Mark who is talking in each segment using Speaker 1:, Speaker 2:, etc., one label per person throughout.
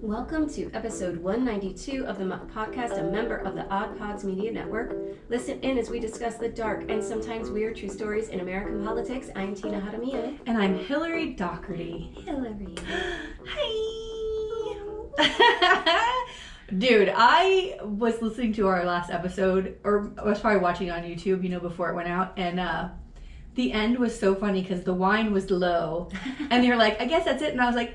Speaker 1: Welcome to episode 192 of the podcast, a member of the Odd Pods Media Network. Listen in as we discuss the dark and sometimes weird true stories in American politics. I'm Tina Jaramillo.
Speaker 2: And I'm Hillary Doherty.
Speaker 1: Hillary.
Speaker 2: Hi! Dude, I was listening to our last episode, or I was probably watching it on YouTube, before it went out, and the end was so funny because the wine was low, and you're like, I guess that's it, and I was like,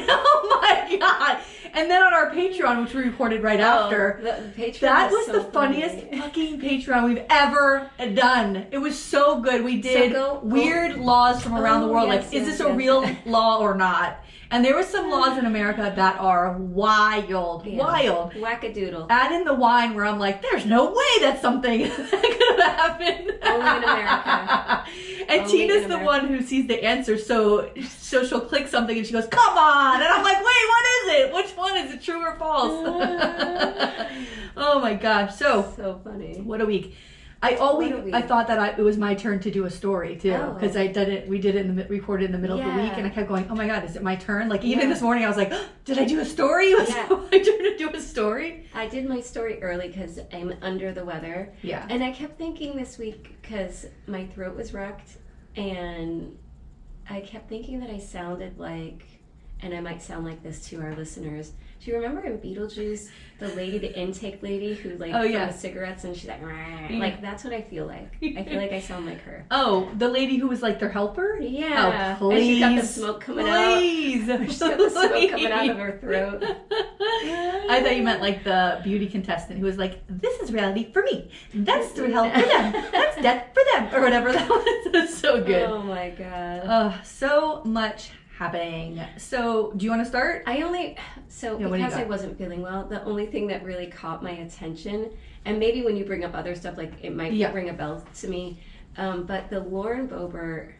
Speaker 2: oh my god! And then on our Patreon, which we recorded right after,
Speaker 1: the Patreon
Speaker 2: that was
Speaker 1: so
Speaker 2: the funniest
Speaker 1: funny.
Speaker 2: fucking Patreon we've ever done. It was so good. We did weird laws from around the world, is this a real law or not? And there were some laws in America that are wild.
Speaker 1: Wackadoodle.
Speaker 2: Add in the wine where I'm like, there's no way that's something that could have happened.
Speaker 1: Only in America.
Speaker 2: And Tina's the one who sees the answer, so she'll click something and she goes, come on! And I'm like, wait, what is it? Which one is it, true or false? Oh my gosh.
Speaker 1: So funny.
Speaker 2: What a week. I thought that it was my turn to do a story too, because we did it recorded in the middle of the week, and I kept going, oh my god, is it my turn? Like even this morning I was like, oh, did I do a story? Was it my turn to do a story?
Speaker 1: I did my story early because I'm under the weather.
Speaker 2: Yeah.
Speaker 1: And I kept thinking this week, because my throat was wrecked, and I kept thinking that I sounded like, and I might sound like this to our listeners. Do you remember in Beetlejuice, the intake lady who the cigarettes and she's like that's what I feel like. I feel like I sound like her.
Speaker 2: Oh, the lady who was like their helper?
Speaker 1: Yeah.
Speaker 2: Oh, please.
Speaker 1: And she's got the smoke coming out. She's got the smoke coming out of her throat.
Speaker 2: I thought you meant like the beauty contestant who was like, this is reality for me. That's through hell for them. That's death for them. Or whatever that was. It was so good.
Speaker 1: Oh my god.
Speaker 2: So much happening. So, do you want to start?
Speaker 1: Because I wasn't feeling well, the only thing that really caught my attention, and maybe when you bring up other stuff, like it might ring a bell to me, but the Lauren Boebert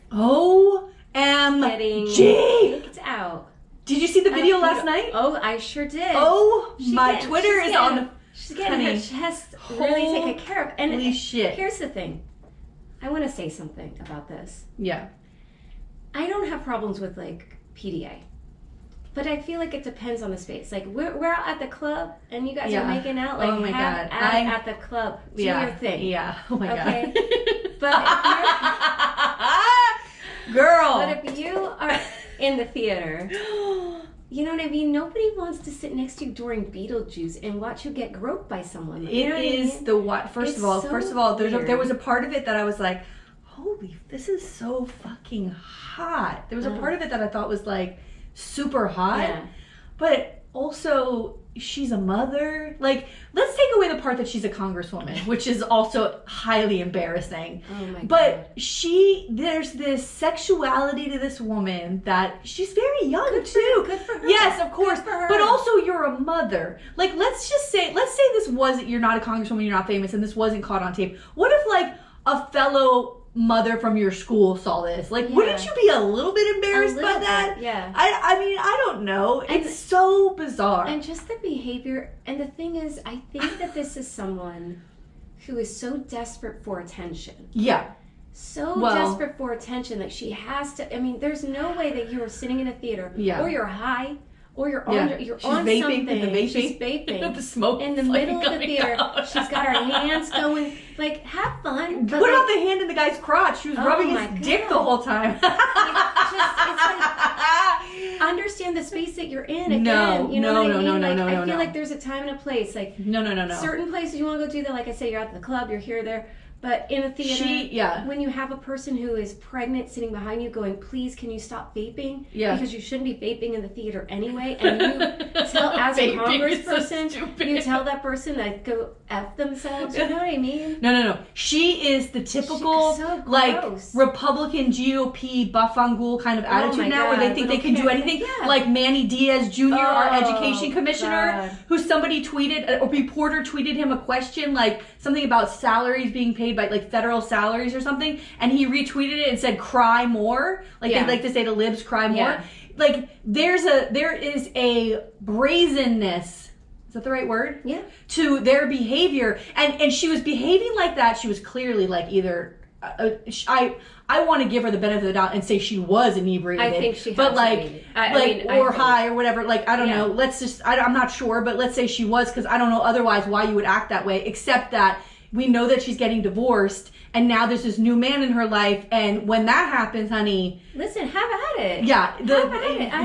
Speaker 1: getting kicked out.
Speaker 2: Did you see the video last night?
Speaker 1: Oh, I sure did.
Speaker 2: Oh, Twitter is on the...
Speaker 1: She's getting her chest really taken care of. And
Speaker 2: holy shit.
Speaker 1: Here's the thing. I want to say something about this.
Speaker 2: Yeah.
Speaker 1: I don't have problems with PDA, but I feel like it depends on the space. Like we're out at the club and you guys are making out. Like,
Speaker 2: oh my god,
Speaker 1: at the club, do your thing.
Speaker 2: Yeah. Oh my god.
Speaker 1: But
Speaker 2: girl.
Speaker 1: But if you are in the theater, you know what I mean? Nobody wants to sit next to you during Beetlejuice and watch you get groped by someone.
Speaker 2: First of all, there was a part of it that I was like, holy, this is so fucking hot. There was a part of it that I thought was super hot, but also she's a mother. Let's take away the part that she's a congresswoman, which is also highly embarrassing.
Speaker 1: Oh my god.
Speaker 2: But there's this sexuality to this woman that she's very young too.
Speaker 1: Good for her.
Speaker 2: Yes, of course. But also you're a mother. Let's say this wasn't, you're not a congresswoman, you're not famous, and this wasn't caught on tape. What if a fellow mother from your school saw this? Wouldn't you be a little bit embarrassed by that?
Speaker 1: Yeah.
Speaker 2: I mean, I don't know. It's so bizarre.
Speaker 1: And just the behavior. And the thing is, I think that this is someone who is so desperate for attention.
Speaker 2: Yeah.
Speaker 1: Desperate for attention that she has to. I mean, there's no way that you are sitting in a theater or you're high or you're on
Speaker 2: vaping,
Speaker 1: something.
Speaker 2: She's
Speaker 1: vaping.
Speaker 2: The smoke
Speaker 1: in the middle of the theater.
Speaker 2: Out.
Speaker 1: She's got her hands going. Have fun.
Speaker 2: What about the hand in the guy's crotch? She was rubbing his dick the whole time.
Speaker 1: Understand the space that you're in. Again,
Speaker 2: No.
Speaker 1: I feel like there's a time and a place.
Speaker 2: No.
Speaker 1: Certain places you want to go do that. Like I said, you're at the club, you're here, there. But in a theater, when you have a person who is pregnant sitting behind you going, please, can you stop vaping?
Speaker 2: Yeah.
Speaker 1: Because you shouldn't be vaping in the theater anyway. And you tell, as a congressperson, you tell that person to go F themselves. You know what I mean?
Speaker 2: No. She is the typical, Republican GOP buff-on-ghoul kind of attitude now, where they think they can do anything. Yeah. Like Manny Diaz Jr., our education commissioner, who somebody tweeted, a reporter tweeted him a question, something about salaries being paid by federal salaries or something, and he retweeted it and said cry more, they like to say to libs, cry more. There is a brazenness, is that the right word?
Speaker 1: Yeah.
Speaker 2: To their behavior, and she was behaving like that. She was clearly either I want to give her the benefit of the doubt and say she was inebriated.
Speaker 1: I think she
Speaker 2: but
Speaker 1: like
Speaker 2: high or whatever. Like, I don't know. Let's just, I'm not sure, but let's say she was, because I don't know otherwise why you would act that way, except that we know that she's getting divorced and now there's this new man in her life, and when that happens, honey,
Speaker 1: listen, have at it.
Speaker 2: Yeah,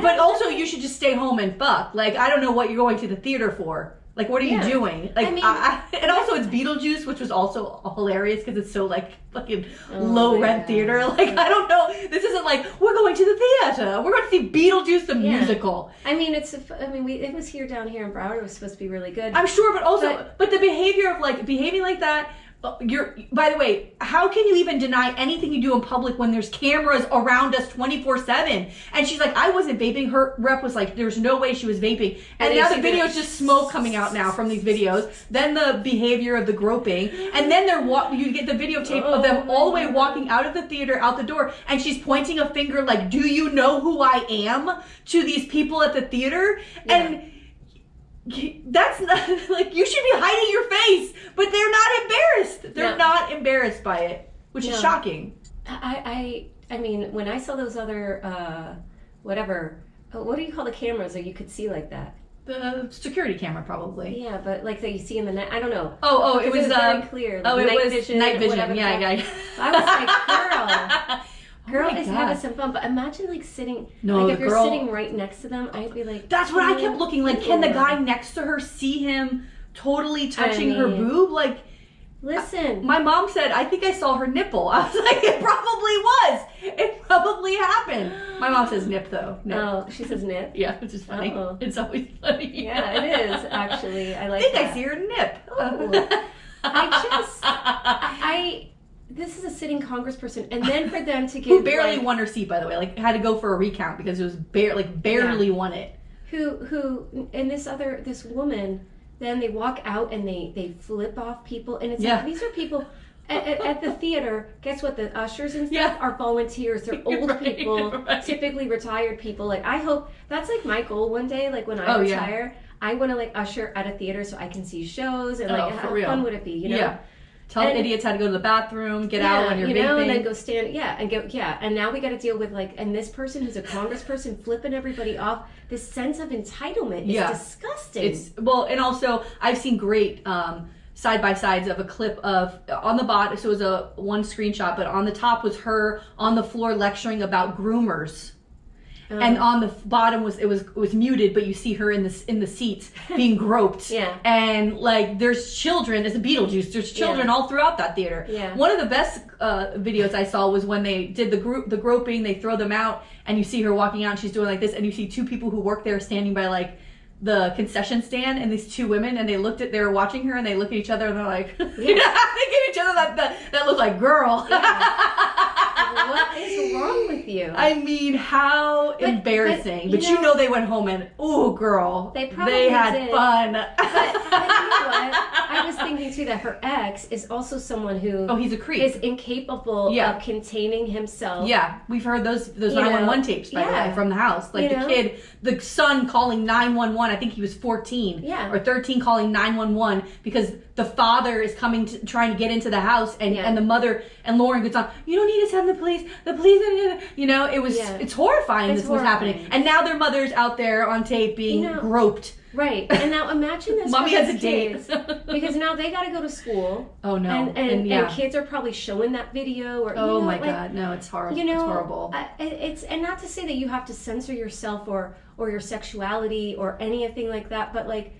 Speaker 2: but also you should just stay home and fuck. Like, I don't know what you're going to the theater for. Like, what are you doing? Like, and also it's Beetlejuice, which was also hilarious because it's so like fucking low rent theater. Like, I don't know. This isn't like we're going to the theater. We're going to see Beetlejuice the musical.
Speaker 1: I mean, it was here down here in Broward. It was supposed to be really good.
Speaker 2: I'm sure, but the behavior of like behaving like that. By the way, how can you even deny anything you do in public when there's cameras around us 24/7? And she's like, I wasn't vaping. Her rep was like, there's no way she was vaping. And now the video's just smoke coming out now from these videos. Then the behavior of the groping. And then you get the videotape of them all the way walking out of the theater, out the door. And she's pointing a finger like, do you know who I am? To these people at the theater. Yeah. And that's not, like, you should be hiding your face, but they're not embarrassed. They're not embarrassed by it, which is shocking.
Speaker 1: I mean, when I saw those other, what do you call the cameras that you could see like that?
Speaker 2: The security camera, probably.
Speaker 1: Yeah, but like that you see in the night, I don't know.
Speaker 2: It was
Speaker 1: very clear. Like
Speaker 2: it was
Speaker 1: vision,
Speaker 2: night vision. Yeah.
Speaker 1: I was like, girl is
Speaker 2: God.
Speaker 1: having some fun, but imagine like sitting, if you're sitting right next to them, I'd be like,
Speaker 2: that's what I kept looking like. Can the guy next to her see him totally touching her boob? Like,
Speaker 1: listen,
Speaker 2: my mom said, I think I saw her nipple. I was like, it probably was. It probably happened. My mom says nip though. Nip.
Speaker 1: Oh, she says nip?
Speaker 2: Yeah, which is funny. Uh-oh. It's always funny.
Speaker 1: Yeah, it is actually. I like.
Speaker 2: I see her nip.
Speaker 1: This is a sitting congressperson, and then for them to give
Speaker 2: who barely won her seat, by the way, like had to go for a recount because it was barely won it.
Speaker 1: Who and this woman, then they walk out and they flip off people, and it's like, these are people at the theater. Guess what? The ushers and stuff are volunteers. They're old people, typically retired people. Like, I hope that's like my goal one day. Like, when I retire, I want to like usher at a theater so I can see shows and like how fun would it be? You know.
Speaker 2: Yeah. Tell idiots how to go to the bathroom, get out when you're vaping.
Speaker 1: And then go stand, and now we got to deal with like, and this person who's a congressperson flipping everybody off. This sense of entitlement is disgusting.
Speaker 2: And also I've seen great side by sides of a clip of on the bottom. So it was one screenshot, but on the top was her on the floor lecturing about groomers. And on the bottom was muted, but you see her in the seats being groped. And like there's children, it's a Beetlejuice. There's children all throughout that theater. One of the best videos I saw was when they did the groping. They throw them out, and you see her walking out, and she's doing like this, and you see two people who work there standing by like the concession stand, and these two women, and they were watching her, and they look at each other, and they're like, they give each other that look like, girl.
Speaker 1: What is wrong with you?
Speaker 2: I mean, how embarrassing. But you know they went home and, ooh, girl, they had fun.
Speaker 1: But you know what? I was thinking, too, that her ex is also someone who...
Speaker 2: Oh, he's a creep.
Speaker 1: ...is incapable of containing himself.
Speaker 2: Yeah, we've heard those 911 tapes, by the way, from the house. Like, the son calling 911, I think he was 14 or 13, calling 911 because the father is coming trying to get into the house, and the mother and Lauren gets on, you don't need to send the police, you know, it's horrifying was happening. And now their mother's out there on tape being groped.
Speaker 1: Right. And now imagine this.
Speaker 2: Mommy has a date.
Speaker 1: Because now they got to go to school.
Speaker 2: Oh, no.
Speaker 1: And kids are probably showing that video. Or
Speaker 2: God. No, it's horrible. It's horrible.
Speaker 1: And not to say that you have to censor yourself or your sexuality or anything like that, but like,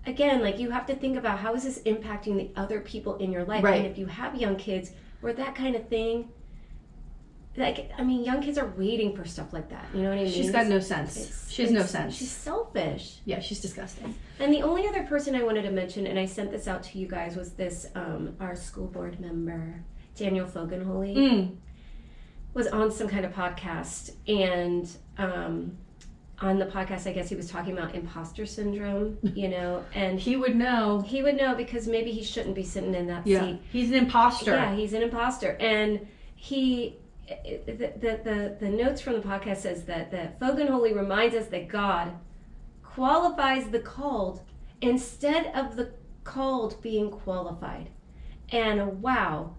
Speaker 1: again, like you have to think about how is this impacting the other people in your life.
Speaker 2: Right.
Speaker 1: And if you have young kids or that kind of thing, like, I mean, young kids are waiting for stuff like that. You know what I mean?
Speaker 2: She's got no sense. She has no sense.
Speaker 1: She's selfish.
Speaker 2: Yeah, she's disgusting.
Speaker 1: And the only other person I wanted to mention, and I sent this out to you guys, was this, our school board member, Daniel Fogenholy, was on some kind of podcast. And on the podcast, I guess he was talking about imposter syndrome, you know. And
Speaker 2: he would know.
Speaker 1: He would know because maybe he shouldn't be sitting in that seat.
Speaker 2: He's an imposter.
Speaker 1: Yeah, he's an imposter. And the notes from the podcast says that Fogenholy reminds us that God qualifies the called instead of the called being qualified. And wow,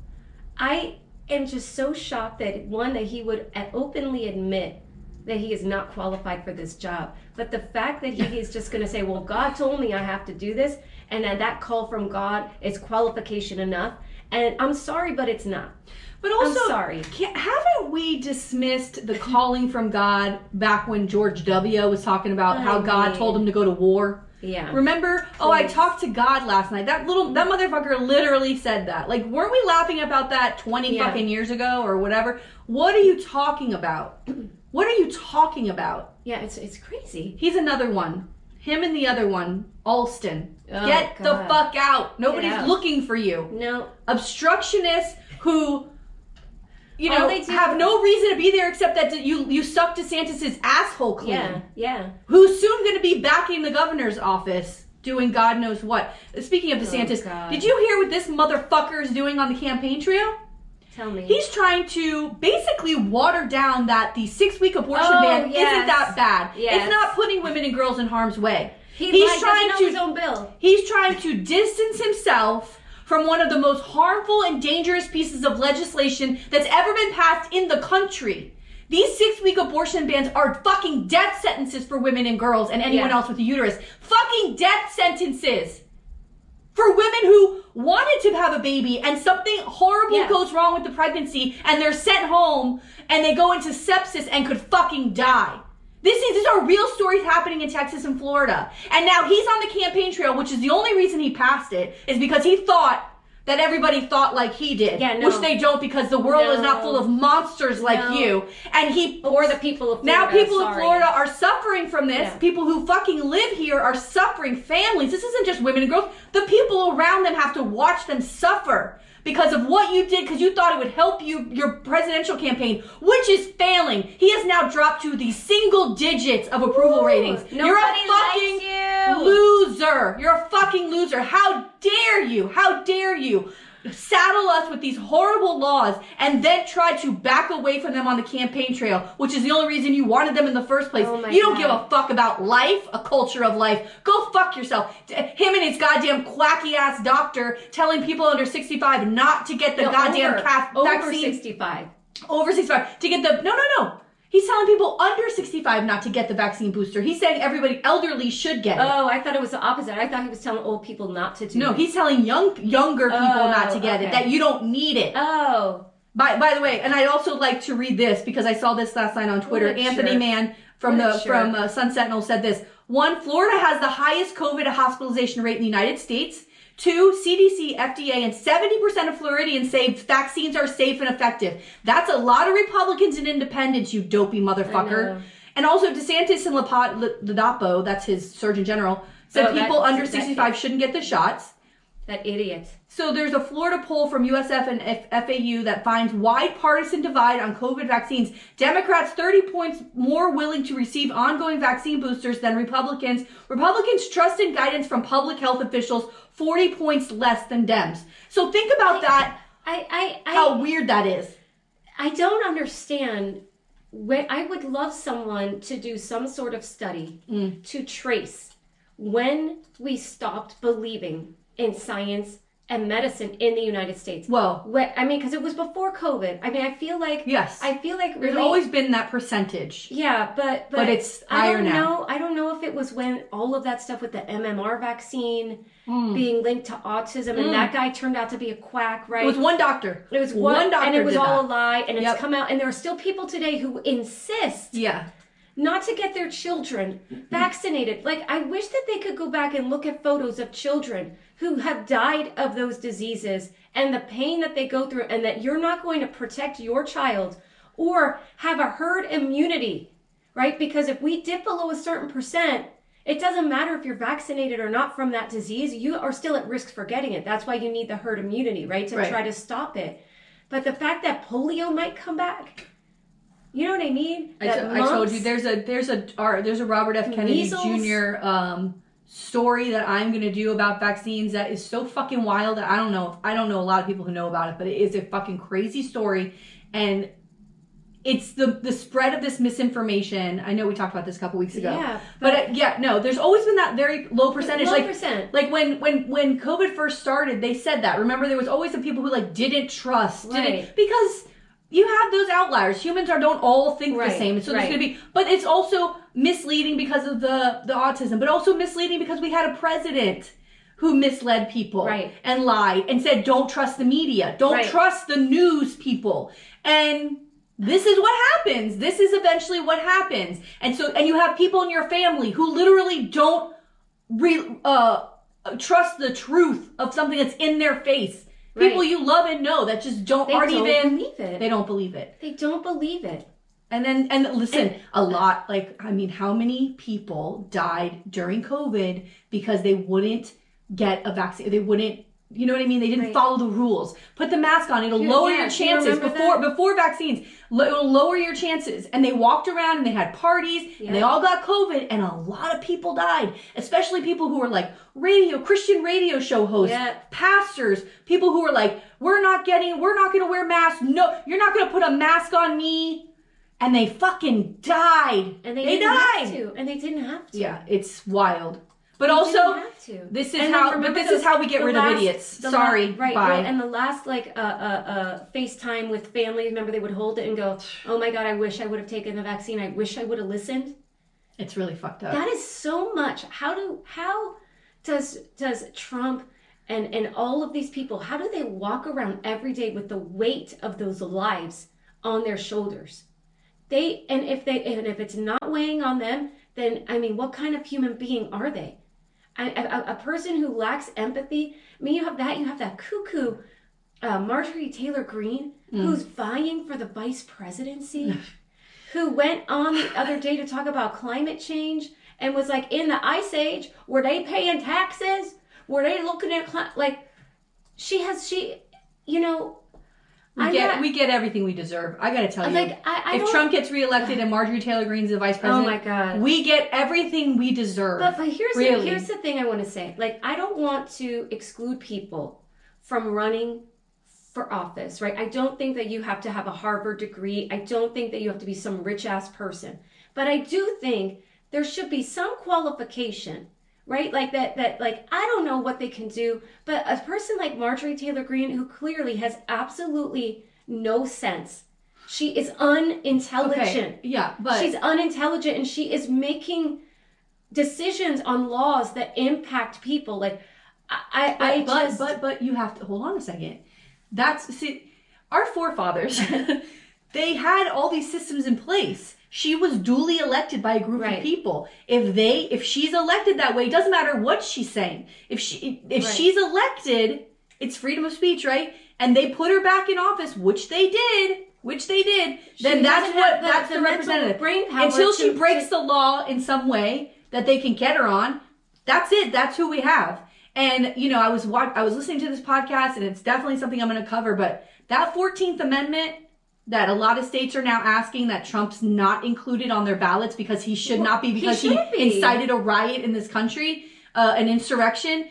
Speaker 1: I am just so shocked that that he would openly admit that he is not qualified for this job. But the fact that he is just going to say, well, God told me I have to do this, and that call from God is qualification enough. And I'm sorry, but it's not.
Speaker 2: But also,
Speaker 1: I'm sorry.
Speaker 2: Haven't we dismissed the calling from God back when George W. was talking about how God told him to go to war?
Speaker 1: Yeah.
Speaker 2: Remember? Oh, I talked to God last night. That motherfucker literally said that. Like, weren't we laughing about that 20 fucking years ago or whatever? What are you talking about? What are you talking about?
Speaker 1: Yeah, it's crazy. He's
Speaker 2: another one. Him and the other one, Alston.
Speaker 1: Oh,
Speaker 2: Get the fuck out. Nobody's looking for you.
Speaker 1: No.
Speaker 2: Obstructionists who, have no reason to be there except that you suck DeSantis' asshole clean.
Speaker 1: Yeah, yeah.
Speaker 2: Who's soon going to be backing the governor's office doing God knows what. Speaking of DeSantis, did you hear what this motherfucker is doing on the campaign trail?
Speaker 1: Tell me.
Speaker 2: He's trying to basically water down that the 6-week abortion ban isn't that bad.
Speaker 1: Yes.
Speaker 2: It's not putting women and girls in harm's way.
Speaker 1: He's trying to his own bill.
Speaker 2: He's trying to distance himself from one of the most harmful and dangerous pieces of legislation that's ever been passed in the country. These 6-week abortion bans are fucking death sentences for women and girls and anyone else with a uterus. Fucking death sentences. For women who wanted to have a baby and something horrible goes wrong with the pregnancy and they're sent home and they go into sepsis and could fucking die. These are real stories happening in Texas and Florida. And now he's on the campaign trail, which is the only reason he passed it, is because he thought that everybody thought like he did. Yeah, no. Which they don't, because the world is not full of monsters like you. And
Speaker 1: or the people of Florida.
Speaker 2: Now people in Florida are suffering from this. Yeah. People who fucking live here are suffering. Families. This isn't just women and girls. The people around them have to watch them suffer because of what you did, because you thought it would help your presidential campaign, which is failing. He has now dropped to the single digits of approval ratings. You're a fucking loser. You're a fucking loser. How dare you? How dare you saddle us with these horrible laws and then try to back away from them on the campaign trail, which is the only reason you wanted them in the first place. You don't give a fuck about life, a culture of life. Go fuck yourself. Him and his goddamn quacky ass doctor telling people under 65 not to get the vaccine.
Speaker 1: Over 65.
Speaker 2: Over 65. To get the... No. He's telling people under 65 not to get the vaccine booster. He's saying everybody elderly should get it.
Speaker 1: Oh, I thought it was the opposite. I thought he was telling old people not to do it.
Speaker 2: No, he's telling younger people not to get it, that you don't need it.
Speaker 1: Oh.
Speaker 2: By the way, and I'd also like to read this because I saw this last night on Twitter. Anthony Mann from Sun Sentinel said this. 1, Florida has the highest COVID hospitalization rate in the United States. 2, CDC, FDA, and 70% of Floridians say vaccines are safe and effective. That's a lot of Republicans and independents, you dopey motherfucker. And also DeSantis and Ladapo, that's his Surgeon General, said people under 65 shouldn't get the shots.
Speaker 1: That idiot.
Speaker 2: So there's a Florida poll from USF and FAU that finds wide partisan divide on COVID vaccines. Democrats 30 points more willing to receive ongoing vaccine boosters than Republicans. Republicans trust in guidance from public health officials 40 points less than Dems. So think about that. How weird that is.
Speaker 1: I don't understand. I would love someone to do some sort of study to trace when we stopped believing in science and medicine in the United States.
Speaker 2: Well,
Speaker 1: because it was before COVID. I feel like
Speaker 2: there's always been that percentage.
Speaker 1: Yeah, but
Speaker 2: it's higher now.
Speaker 1: I don't know if it was when all of that stuff with the MMR vaccine being linked to autism, and that guy turned out to be a quack, right?
Speaker 2: It was one doctor.
Speaker 1: It was one doctor, and it was all a lie, and it's come out, and there are still people today who insist.
Speaker 2: Yeah.
Speaker 1: Not to get their children vaccinated. Like, I wish that they could go back and look at photos of children who have died of those diseases and the pain that they go through, and that you're not going to protect your child or have a herd immunity, right? Because if we dip below a certain percent, it doesn't matter if you're vaccinated or not from that disease, you are still at risk for getting it. That's why you need the herd immunity, right? To try to stop it. But the fact that polio might come back, you know what I mean?
Speaker 2: I told you there's a Robert F. Kennedy Jr. Story that I'm gonna do about vaccines that is so fucking wild that I don't know a lot of people who know about it, but it is a fucking crazy story, and it's the spread of this misinformation. I know we talked about this a couple weeks ago.
Speaker 1: Yeah.
Speaker 2: But there's always been that very low percentage.
Speaker 1: Low percent.
Speaker 2: Like when COVID first started, they said that. Remember, there was always some people who like didn't trust. Because you have those outliers. Humans don't all think the same. So there's going to be, but it's also misleading because of the autism, but also misleading because we had a president who misled people and lied and said, don't trust the media. Don't trust the news people. And this is what happens. This is eventually what happens. And you have people in your family who literally don't trust the truth of something that's in their face. People you love and know that just don't believe it. They don't believe it.
Speaker 1: They don't believe it.
Speaker 2: And listen, a lot, how many people died during COVID because they wouldn't get a vaccine? They wouldn't, you know what I mean? They didn't follow the rules. Put the mask on. It'll lower your chances before vaccines. It'll lower your chances. And they walked around and they had parties and they all got COVID and a lot of people died, especially people who were like Christian radio show hosts, pastors, people who were like, we're not going to wear masks. No, you're not going to put a mask on me. And they fucking died.
Speaker 1: And they died. And they didn't have to.
Speaker 2: Yeah, it's wild. But also, this is how we get rid of idiots. Sorry, bye.
Speaker 1: Well, and the last FaceTime with family, remember they would hold it and go, "Oh my God, I wish I would have taken the vaccine. I wish I would have listened."
Speaker 2: It's really fucked up.
Speaker 1: That is so much. How does Trump and all of these people, how do they walk around every day with the weight of those lives on their shoulders? If it's not weighing on them, then what kind of human being are they? A person who lacks empathy. You have that cuckoo Marjorie Taylor Greene who's vying for the vice presidency, who went on the other day to talk about climate change and was like, in the ice age, were they paying taxes? Were they looking at
Speaker 2: we get everything we deserve. I gotta tell you, if Trump gets reelected and Marjorie Taylor Greene's the vice president,
Speaker 1: oh my God,
Speaker 2: we get everything we deserve.
Speaker 1: But here's the thing I want to say. I don't want to exclude people from running for office, right? I don't think that you have to have a Harvard degree. I don't think that you have to be some rich ass person. But I do think there should be some qualification. Right? I don't know what they can do, but a person like Marjorie Taylor Greene, who clearly has absolutely no sense. She is unintelligent.
Speaker 2: Okay. But
Speaker 1: she's unintelligent and she is making decisions on laws that impact people. But
Speaker 2: you have to hold on a second. Our forefathers, they had all these systems in place. She was duly elected by a group of people. If she's elected that way, it doesn't matter what she's saying. If she's elected, it's freedom of speech, right? And they put her back in office, which they did. Then that's the representative. Until she breaks the law in some way that they can get her on, that's it. That's who we have. And I was listening to this podcast, and it's definitely something I'm going to cover. But that 14th Amendment that a lot of states are now asking that Trump's not included on their ballots because he should not be, because he incited a riot in this country, an insurrection,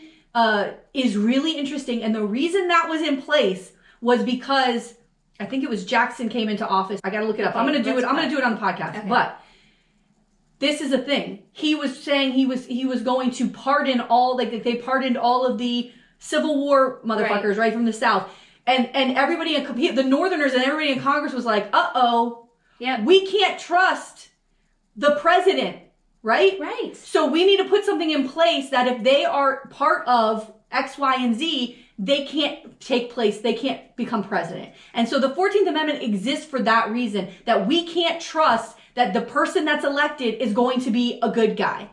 Speaker 2: is really interesting. And the reason that was in place was because I think it was Jackson came into office. I got to look it up. I'm going to do it on the podcast. Okay. But this is a thing. He was saying he was going to pardon all, they pardoned all of the Civil War motherfuckers, right from the South. And everybody, the Northerners and everybody in Congress was like, we can't trust the president, right?
Speaker 1: Right.
Speaker 2: So we need to put something in place that if they are part of X, Y, and Z, they can't take place. They can't become president. And so the 14th Amendment exists for that reason, that we can't trust that the person that's elected is going to be a good guy.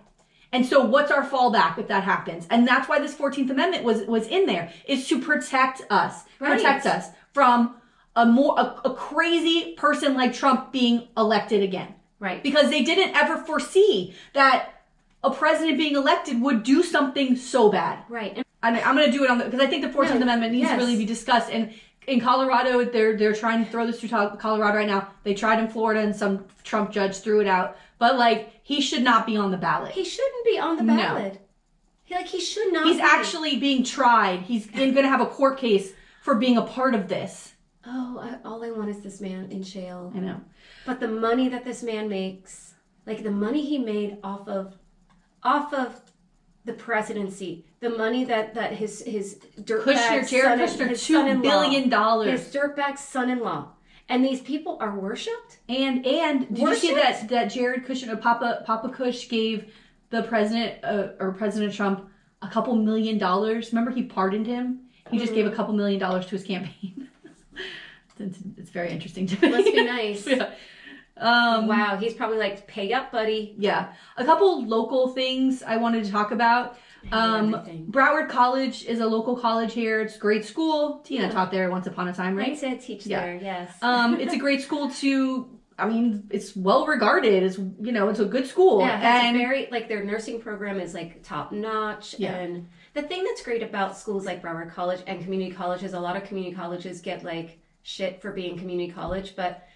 Speaker 2: And so what's our fallback if that happens? And that's why this 14th Amendment was in there, is to protect us.
Speaker 1: Right.
Speaker 2: Protect us from a crazy person like Trump being elected again.
Speaker 1: Right.
Speaker 2: Because they didn't ever foresee that a president being elected would do something so bad.
Speaker 1: Right.
Speaker 2: And I'm going to do it because I think the 14th Amendment needs to really be discussed. And in Colorado, they're trying to throw this through Colorado right now. They tried in Florida and some Trump judge threw it out. But he should not be on the ballot.
Speaker 1: He shouldn't be on the ballot. No. He should not.
Speaker 2: He's actually being tried. He's going to have a court case for being a part of this.
Speaker 1: all I want is this man in jail.
Speaker 2: I know.
Speaker 1: But the money that this man makes, like the money he made off of the presidency, the money that his dirtbag
Speaker 2: Jared Kushner, $2 billion.
Speaker 1: His dirtbag son-in-law. And these people are worshipped?
Speaker 2: And did you see that Jared Kushner, Papa Kush gave the president, or President Trump, a couple $1 million? Remember he pardoned him? He just gave a couple $1 million to his campaign. It's very interesting to me.
Speaker 1: Must be nice.
Speaker 2: Yeah.
Speaker 1: Wow, he's probably like, pay up, buddy.
Speaker 2: Yeah. A couple local things I wanted to talk about. Broward College is a local college here. It's a great school. Tina taught there once upon a time, right?
Speaker 1: I said teach there, yes.
Speaker 2: It's a great school it's well regarded. It's, it's a good school.
Speaker 1: Yeah, and very, like, their nursing program is like top notch.
Speaker 2: Yeah.
Speaker 1: And the thing that's great about schools like Broward College and community colleges, a lot of community colleges get like shit for being community college, but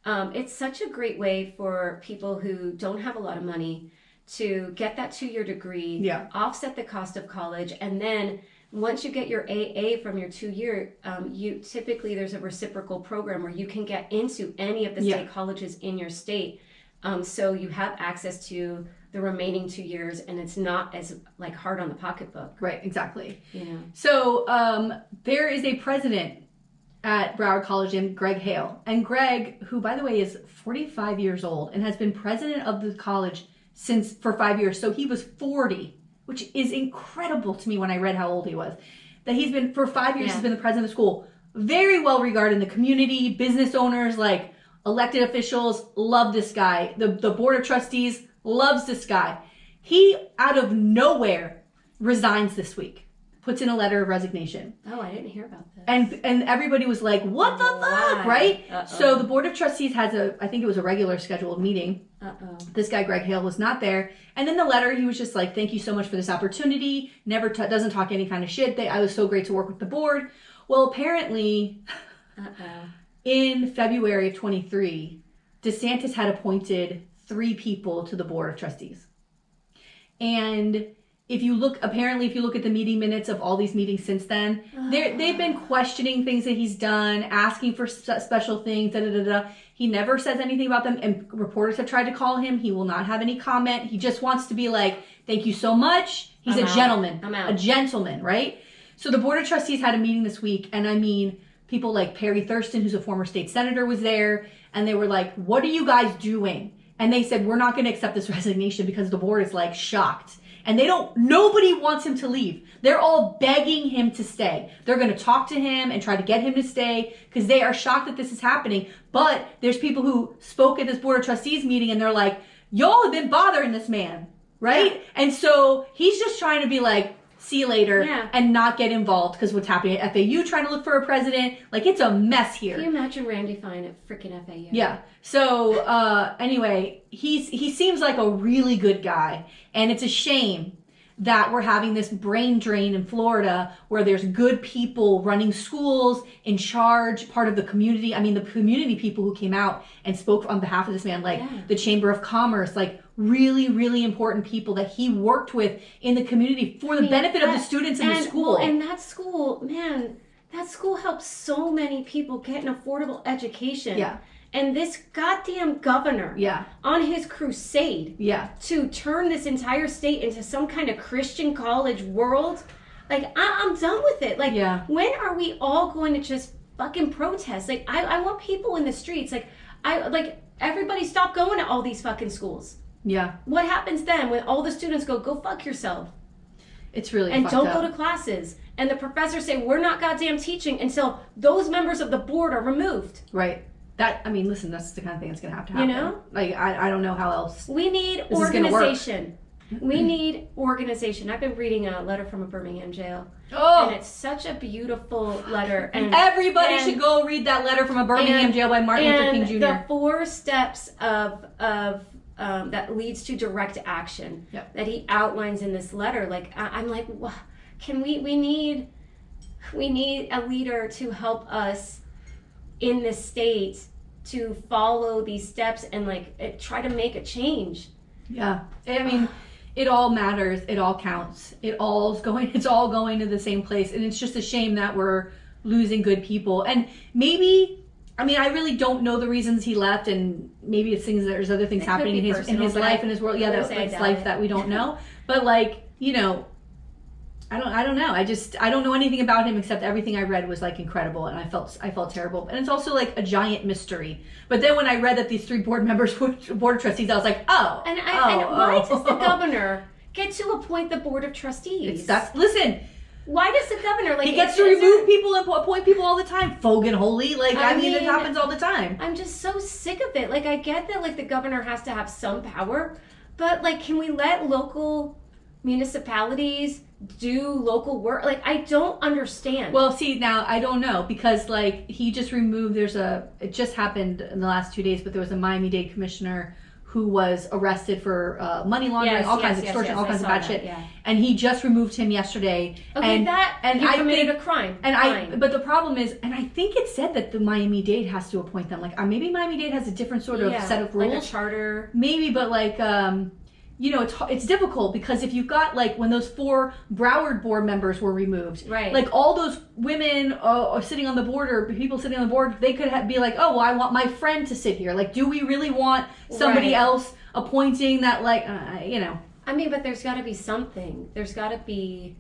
Speaker 1: it's such a great way for people who don't have a lot of money to get that 2-year degree, offset the cost of college, and then once you get your AA from your 2-year, typically there's a reciprocal program where you can get into any of the state colleges in your state. So you have access to the remaining 2 years, and it's not as like hard on the pocketbook.
Speaker 2: Right, exactly.
Speaker 1: Yeah.
Speaker 2: So there is a president at Broward College named Greg Hale. And Greg, who by the way is 45 years old and has been president of the college for 5 years. So he was 40, which is incredible to me when I read how old he was. That he's been, for 5 years, he's been the president of the school. Very well regarded in the community. Business owners, like elected officials, love this guy. The board of trustees loves this guy. He, out of nowhere, resigns this week. Puts in a letter of resignation.
Speaker 1: Oh, I didn't hear about this.
Speaker 2: And everybody was like, what the fuck, right?
Speaker 1: Uh-oh.
Speaker 2: So the Board of Trustees has I think it was a regular scheduled meeting. This guy, Greg Hale, was not there. And in the letter, he was just like, thank you so much for this opportunity. Never doesn't talk any kind of shit. I was so great to work with the board. Well, apparently, in February of 23, DeSantis had appointed 3 people to the Board of Trustees. And if you look at the meeting minutes of all these meetings since then, they've been questioning things that he's done, asking for special things, He never says anything about them, and reporters have tried to call him. He will not have any comment. He just wants to be like, thank you so much. He's a gentleman.
Speaker 1: I'm out.
Speaker 2: A gentleman, right? So the Board of Trustees had a meeting this week, and I mean, people like Perry Thurston, who's a former state senator, was there, and they were like, what are you guys doing? And they said, we're not going to accept this resignation because the board is like shocked. And nobody wants him to leave. They're all begging him to stay. They're going to talk to him and try to get him to stay because they are shocked that this is happening. But there's people who spoke at this Board of Trustees meeting and they're like, y'all have been bothering this man, right? Yeah. And so he's just trying to be like, see you later, and not get involved because what's happening at FAU trying to look for a president. Like, it's a mess here.
Speaker 1: Can you imagine Randy Fine at freaking FAU?
Speaker 2: Yeah. So anyway, he seems like a really good guy, and it's a shame that we're having this brain drain in Florida where there's good people running schools, in charge, part of the community. I mean, the community people who came out and spoke on behalf of this man, like the Chamber of Commerce, like really, really important people that he worked with in the community for the benefit of the students in the school.
Speaker 1: Well, and that school, man, that school helps so many people get an affordable education.
Speaker 2: Yeah.
Speaker 1: And this goddamn governor, on his crusade, to turn this entire state into some kind of Christian college world, like, I'm done with it. Like, when are we all going to just fucking protest? Like, I want people in the streets. Like, everybody stop going to all these fucking schools.
Speaker 2: Yeah.
Speaker 1: What happens then when all the students go fuck yourself?
Speaker 2: It's really
Speaker 1: and
Speaker 2: fucked
Speaker 1: don't
Speaker 2: up.
Speaker 1: go to classes. And the professors say, we're not goddamn teaching until those members of the board are removed.
Speaker 2: Right. Listen, that's the kind of thing that's going to have to happen.
Speaker 1: You know?
Speaker 2: Like, I don't know how else.
Speaker 1: We need organization. We need organization. I've been reading a letter from a Birmingham jail. Oh. And it's such a beautiful letter. And
Speaker 2: everybody should go read that letter from a Birmingham jail by Martin Luther King Jr.
Speaker 1: The 4 steps of that leads to direct action that he outlines in this letter. Like, I'm like, can we need a leader to help us in this state to follow these steps and like try to make a change. Yeah.
Speaker 2: I mean, it all matters. It all counts. It's all going to the same place. And it's just a shame that we're losing good people. And maybe, I mean, I really don't know the reasons he left, and maybe it's things, there's other things happening in his life, in his world. Yeah, that's life that we don't know. But like, you know, I don't know. I don't know anything about him except everything I read was like incredible, and I felt terrible. And it's also like a giant mystery. But then when I read that these 3 board members were board of trustees, I was like, oh.
Speaker 1: And why does the governor get to appoint the board of trustees?
Speaker 2: Listen.
Speaker 1: Why does the governor
Speaker 2: he gets to remove people and appoint people all the time? Fogan holy, like I mean, it happens all the time.
Speaker 1: I'm just so sick of it. Like I get that like the governor has to have some power, but like can we let local municipalities do local work? Like I don't understand.
Speaker 2: Well, see, now I don't know because like he just removed. It just happened in the last 2 days, but there was a Miami-Dade commissioner who was arrested for money laundering, all kinds of extortion, all kinds of bad shit. Yeah. And he just removed him yesterday.
Speaker 1: Okay, and he committed a crime.
Speaker 2: But the problem is, and I think it said that the Miami-Dade has to appoint them. Like maybe Miami-Dade has a different sort of set of rules,
Speaker 1: like a charter.
Speaker 2: Maybe, but like. You know, it's difficult because if you've got like when those 4 Broward board members were removed,
Speaker 1: right?
Speaker 2: Like all those women are sitting on the board, or people sitting on the board, they could be like, oh, well, I want my friend to sit here. Like, do we really want somebody else appointing that? Like, you know.
Speaker 1: I mean, but there's got to be something. There's got to be.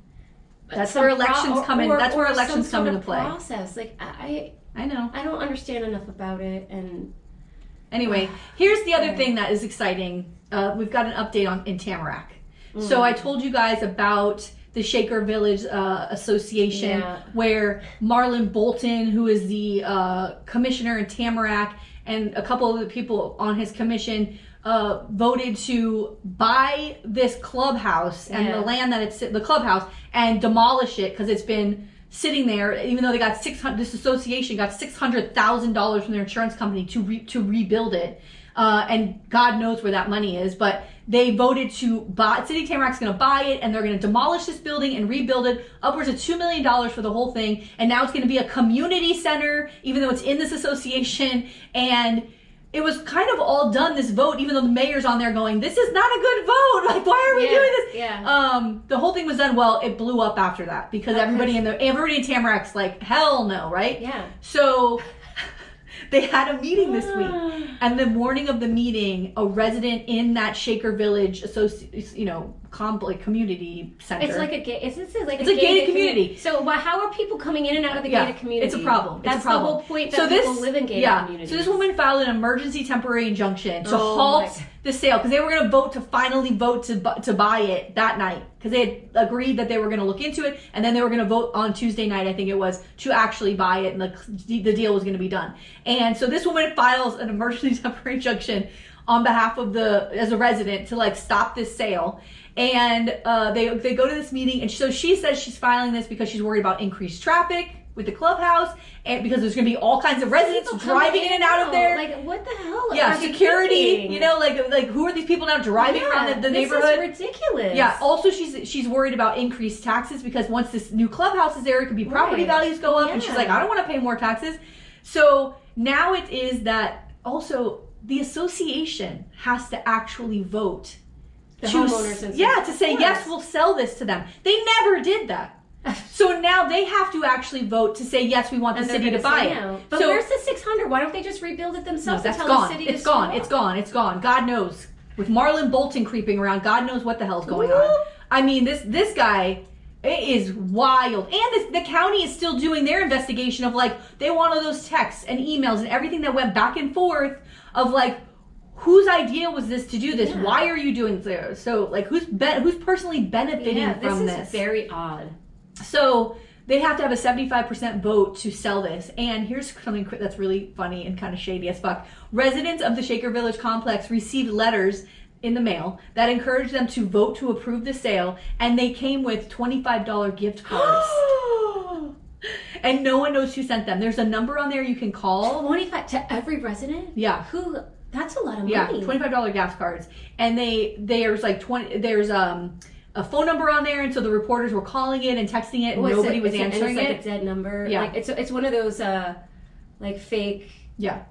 Speaker 2: That's where elections come in. That's where elections come into play.
Speaker 1: Process, like I
Speaker 2: know.
Speaker 1: I don't understand enough about it, and
Speaker 2: anyway, here's the other thing that is exciting. We've got an update in Tamarack. Mm. So I told you guys about the Shaker Village Association, where Marlon Bolton, who is the commissioner in Tamarack, and a couple of the people on his commission voted to buy this clubhouse and the land that it's the clubhouse and demolish it because it's been sitting there. Even though they got this association got $600,000 from their insurance company to rebuild it. And God knows where that money is, but they voted to buy. City of Tamarack's going to buy it, and they're going to demolish this building and rebuild it, upwards of $2 million for the whole thing. And now it's going to be a community center, even though it's in this association. And it was kind of all done, this vote, even though the mayor's on there going, this is not a good vote. Like, why are we doing this?
Speaker 1: Yeah.
Speaker 2: The whole thing was done. Well, it blew up after that because everybody in Tamarack's like, hell no, right?
Speaker 1: Yeah.
Speaker 2: So they had a meeting this week, and the morning of the meeting, a resident in that Shaker Village community center.
Speaker 1: It's like a
Speaker 2: gated community.
Speaker 1: So how are people coming in and out of the gated community?
Speaker 2: It's a problem.
Speaker 1: That's the whole point that people live in gated communities.
Speaker 2: So this woman filed an emergency temporary injunction to halt the sale because they were going to finally vote to buy it that night because they had agreed that they were going to look into it, and then they were going to vote on Tuesday night, I think it was, to actually buy it, and the deal was going to be done. And so this woman files an emergency temporary injunction on behalf of as a resident to like stop this sale. And they go to this meeting, and so she says she's filing this because she's worried about increased traffic with the clubhouse, and because there's going to be all kinds of residents driving in and out of there.
Speaker 1: Like, what the hell?
Speaker 2: Yeah, security. You know, like who are these people now driving around the neighborhood?
Speaker 1: This is ridiculous.
Speaker 2: Yeah. Also, she's worried about increased taxes because once this new clubhouse is there, it could be property values go up, and she's like, I don't want to pay more taxes. So now it is that also the association has to actually vote.
Speaker 1: The homeowners and
Speaker 2: to say, yes, we'll sell this to them. They never did that. So now they have to actually vote to say, yes, we want the city to buy it.
Speaker 1: But where's the 600? Why don't they just rebuild it themselves?
Speaker 2: No, that's gone. It's gone. God knows. With Marlon Bolton creeping around, God knows what the hell's going on. I mean, this guy, it is wild. And the county is still doing their investigation of like, they want all those texts and emails and everything that went back and forth of like, whose idea was this to do this? Yeah. Why are you doing this? So, like, who's personally benefiting from this?
Speaker 1: This is very odd.
Speaker 2: So, they have to have a 75% vote to sell this. And here's something that's really funny and kind of shady as fuck. Residents of the Shaker Village complex received letters in the mail that encouraged them to vote to approve the sale, and they came with $25 gift cards. And no one knows who sent them. There's a number on there you can call.
Speaker 1: 25 to every resident?
Speaker 2: Yeah.
Speaker 1: That's a lot of money.
Speaker 2: Yeah, $25 gas cards. And there's like 20, there's a phone number on there, and so the reporters were calling it and texting it, and nobody was answering it.
Speaker 1: It's like a dead number.
Speaker 2: Yeah.
Speaker 1: Like it's one of those like fake.
Speaker 2: Yeah.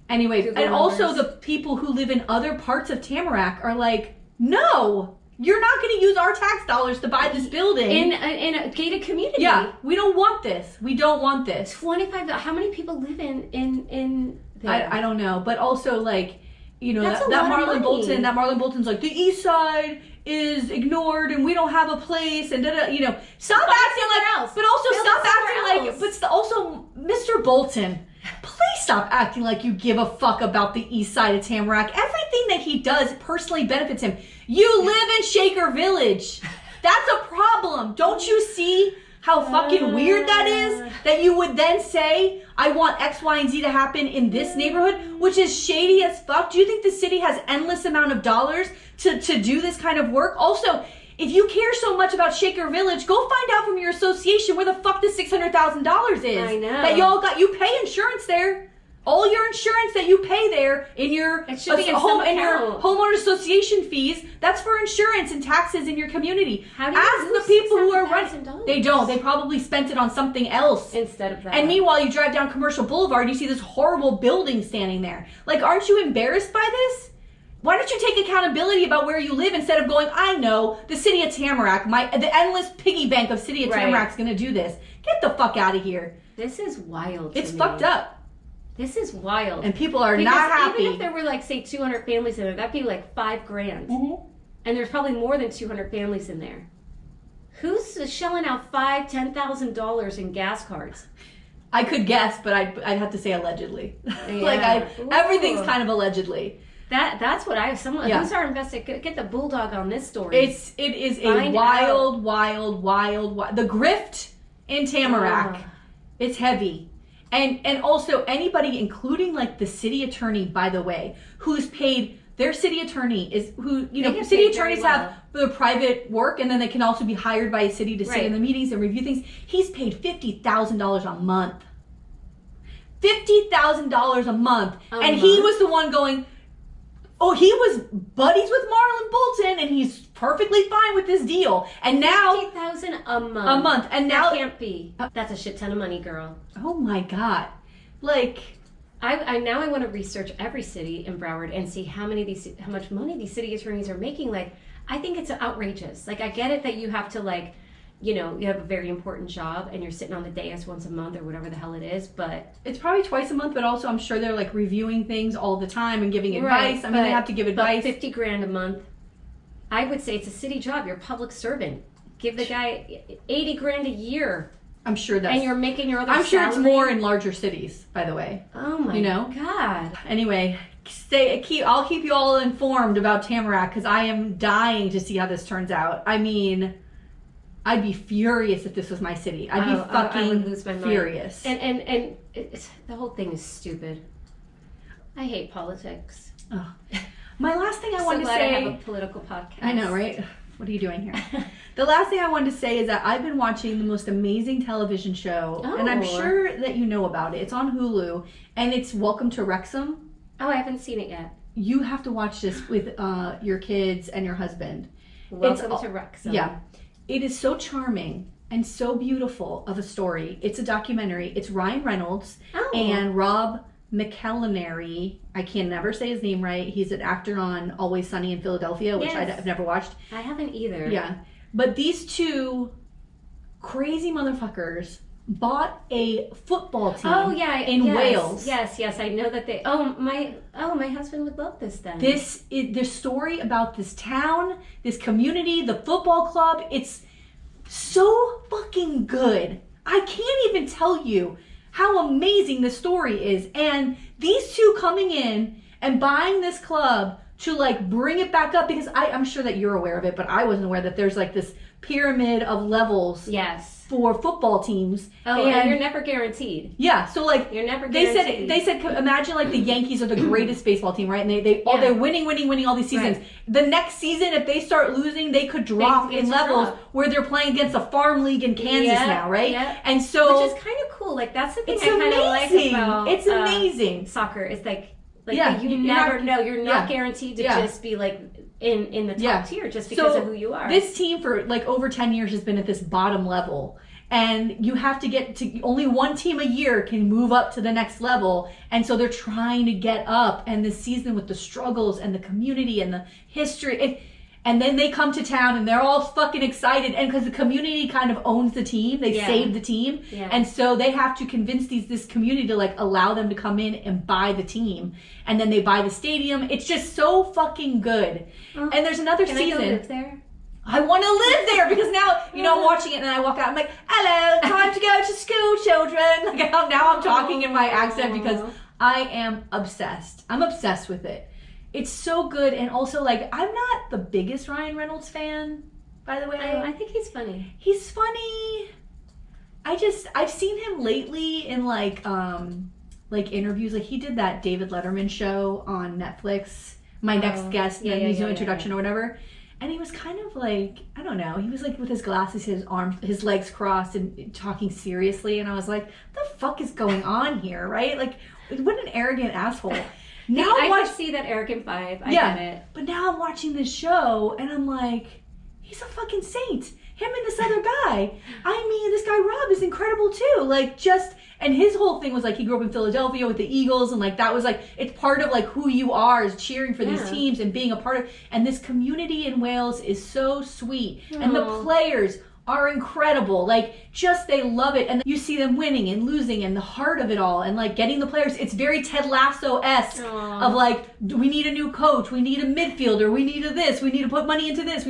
Speaker 2: Anyway, and also the people who live in other parts of Tamarack are like, no, You're not going to use our tax dollars to buy this building.
Speaker 1: In a gated community.
Speaker 2: Yeah, we don't want this. We don't want this.
Speaker 1: 25, how many people live in there?
Speaker 2: I don't know. But also, like, you know,
Speaker 1: That's
Speaker 2: that Marlon Bolton's like, the East Side is ignored and we don't have a place and you know, stop acting like
Speaker 1: else.
Speaker 2: But also
Speaker 1: Build
Speaker 2: stop acting
Speaker 1: somewhere
Speaker 2: like,
Speaker 1: else.
Speaker 2: but also, Mr. Bolton, please stop acting like you give a fuck about the East Side of Tamarack. Everything that he does personally benefits him. You live in Shaker Village. That's a problem. Don't you see how fucking weird that is? That you would then say, I want X, Y, and Z to happen in this neighborhood, which is shady as fuck. Do you think the city has endless amount of dollars to do this kind of work? Also, if you care so much about Shaker Village, go find out from your association where the fuck the $600,000 is.
Speaker 1: I know.
Speaker 2: That y'all got. You pay insurance there. All your insurance that you pay there in your
Speaker 1: It should be in some
Speaker 2: and your
Speaker 1: account.
Speaker 2: homeowner association fees, that's for insurance and taxes in your community.
Speaker 1: How do you
Speaker 2: Ask
Speaker 1: lose
Speaker 2: the people who are running.
Speaker 1: $600,000?
Speaker 2: They don't. They probably spent it on something else.
Speaker 1: Instead of that.
Speaker 2: And meanwhile, you drive down Commercial Boulevard, you see this horrible building standing there. Like, aren't you embarrassed by this? Why don't you take accountability about where you live instead of going, I know, the city of Tamarack, the endless piggy bank of city of Tamarack's going to do this. Get the fuck out of here.
Speaker 1: This is wild.
Speaker 2: It's fucked up.
Speaker 1: This is wild.
Speaker 2: And people are
Speaker 1: because
Speaker 2: not happy.
Speaker 1: Even if there were, like, say, 200 families in there, that'd be like $5,000.
Speaker 2: Mm-hmm.
Speaker 1: And there's probably more than 200 families in there. Who's shelling out $10,000 in gas cards?
Speaker 2: I could guess, but I'd have to say allegedly.
Speaker 1: Yeah.
Speaker 2: Everything's kind of allegedly.
Speaker 1: That's what who's our investigator? Get the bulldog on this story.
Speaker 2: It is a wild. The grift in Tamarack. It's heavy. And also anybody, including like the city attorney, by the way, who's paid, their city attorney is who, you know, city attorneys have their private work and then they can also be hired by a city to sit in the meetings and review things. He's paid $50,000 a month. $50,000 a month. And he was the one going, he was buddies with Marlon Bolton and he's perfectly fine with this deal. And now
Speaker 1: $50,000 a month.
Speaker 2: A month. And now
Speaker 1: that can't be. That's a shit ton of money, girl.
Speaker 2: Oh my God. Like,
Speaker 1: I want to research every city in Broward and see how much money these city attorneys are making. Like, I think it's outrageous. Like, I get it that you have to, like, you know, you have a very important job and you're sitting on the dais once a month or whatever the hell it is, but
Speaker 2: it's probably twice a month, but also I'm sure they're like reviewing things all the time and giving advice. I mean, they have to give advice.
Speaker 1: $50,000 a month. I would say it's a city job. You're a public servant. Give the guy $80,000 a year.
Speaker 2: I'm sure that's...
Speaker 1: And you're making your other
Speaker 2: I'm sure
Speaker 1: salary.
Speaker 2: it's more in larger cities, by the way.
Speaker 1: Oh my God.
Speaker 2: Anyway, I'll keep you all informed about Tamarack because I am dying to see how this turns out. I mean, I'd be furious if this was my city. I'd be fucking
Speaker 1: I would lose my mind.
Speaker 2: furious.
Speaker 1: And the whole thing is stupid. I hate politics.
Speaker 2: Oh. My last thing I wanted to
Speaker 1: glad
Speaker 2: say...
Speaker 1: I have a political podcast.
Speaker 2: I know, right? What are you doing here? The last thing I wanted to say is that I've been watching the most amazing television show, and I'm sure that you know about it. It's on Hulu, and it's Welcome to Wrexham.
Speaker 1: Oh, I haven't seen it yet.
Speaker 2: You have to watch this with your kids and your husband.
Speaker 1: Welcome to Wrexham.
Speaker 2: Yeah. It is so charming and so beautiful of a story. It's a documentary. It's Ryan Reynolds and Rob McElhenney. I can never say his name right. He's an actor on Always Sunny in Philadelphia, which I've never watched.
Speaker 1: I haven't either.
Speaker 2: Yeah. But these two crazy motherfuckers bought a football team in Wales.
Speaker 1: Yes, I know that they... my husband would love this then.
Speaker 2: This is the story about this town, this community, the football club. It's so fucking good. I can't even tell you how amazing the story is. And these two coming in and buying this club to like bring it back up, because I'm sure that you're aware of it, but I wasn't aware that there's like this pyramid of levels for football teams.
Speaker 1: And you're never guaranteed.
Speaker 2: Yeah, so like
Speaker 1: you're never guaranteed.
Speaker 2: They said imagine like the Yankees are the greatest baseball team, right? And they're winning all these seasons. Right. The next season, if they start losing, they could drop in levels where they're playing against a farm league in Kansas now, right?
Speaker 1: Yeah.
Speaker 2: And so,
Speaker 1: which is kind of cool. Like that's the thing
Speaker 2: it's
Speaker 1: I kind of like about
Speaker 2: it's amazing
Speaker 1: soccer. It's like you
Speaker 2: you're
Speaker 1: never know. You're not guaranteed to just be like in the top tier just because of who you are.
Speaker 2: This team for like over 10 years has been at this bottom level. And you have to get to only one team a year can move up to the next level. And so they're trying to get up. And this season with the struggles and the community and the history. And then they come to town and they're all fucking excited. And because the community kind of owns the team, they saved the team. Yeah. And so they have to convince this community to like allow them to come in and buy the team. And then they buy the stadium. It's just so fucking good. And there's another season.
Speaker 1: Can I go live there?
Speaker 2: I want to live there because now, you know, I'm watching it and I walk out. I'm like, hello, time to go to school, children. Like now I'm talking in my accent because I am obsessed. I'm obsessed with it. It's so good, and also, like, I'm not the biggest Ryan Reynolds fan, by the way.
Speaker 1: I think he's funny.
Speaker 2: He's funny. I've seen him lately in, like interviews. Like, he did that David Letterman show on Netflix, My Next Guest, His New Introduction or whatever. And he was kind of like, I don't know, he was like with his glasses, his legs crossed and talking seriously. And I was like, what the fuck is going on here, right? Like, what an arrogant asshole.
Speaker 1: Now I can see that arrogant vibe. I get it.
Speaker 2: But now I'm watching this show and I'm like, he's a fucking saint. Him and this other guy. I mean, this guy Rob is incredible too. Like and his whole thing was like he grew up in Philadelphia with the Eagles and like that was like, it's part of like who you are is cheering for these teams and being a part of, and this community in Wales is so sweet. And the players are incredible. Like, just they love it. And you see them winning and losing and the heart of it all and like getting the players. It's very Ted Lasso-esque of like, we need a new coach, we need a midfielder, we need this, we need to put money into this,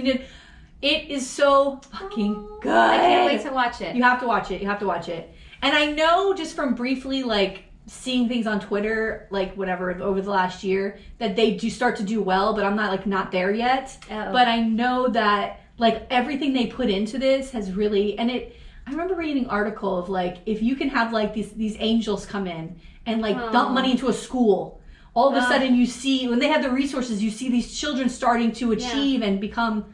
Speaker 2: it is so fucking good.
Speaker 1: I can't wait to watch it.
Speaker 2: You have to watch it. And I know just from briefly like seeing things on Twitter, like whatever, over the last year, that they do start to do well, but I'm not there yet. But I know that like everything they put into this has really, I remember reading an article of like, if you can have like these angels come in and like dump money into a school, all of a sudden you see, when they have the resources, you see these children starting to achieve and become,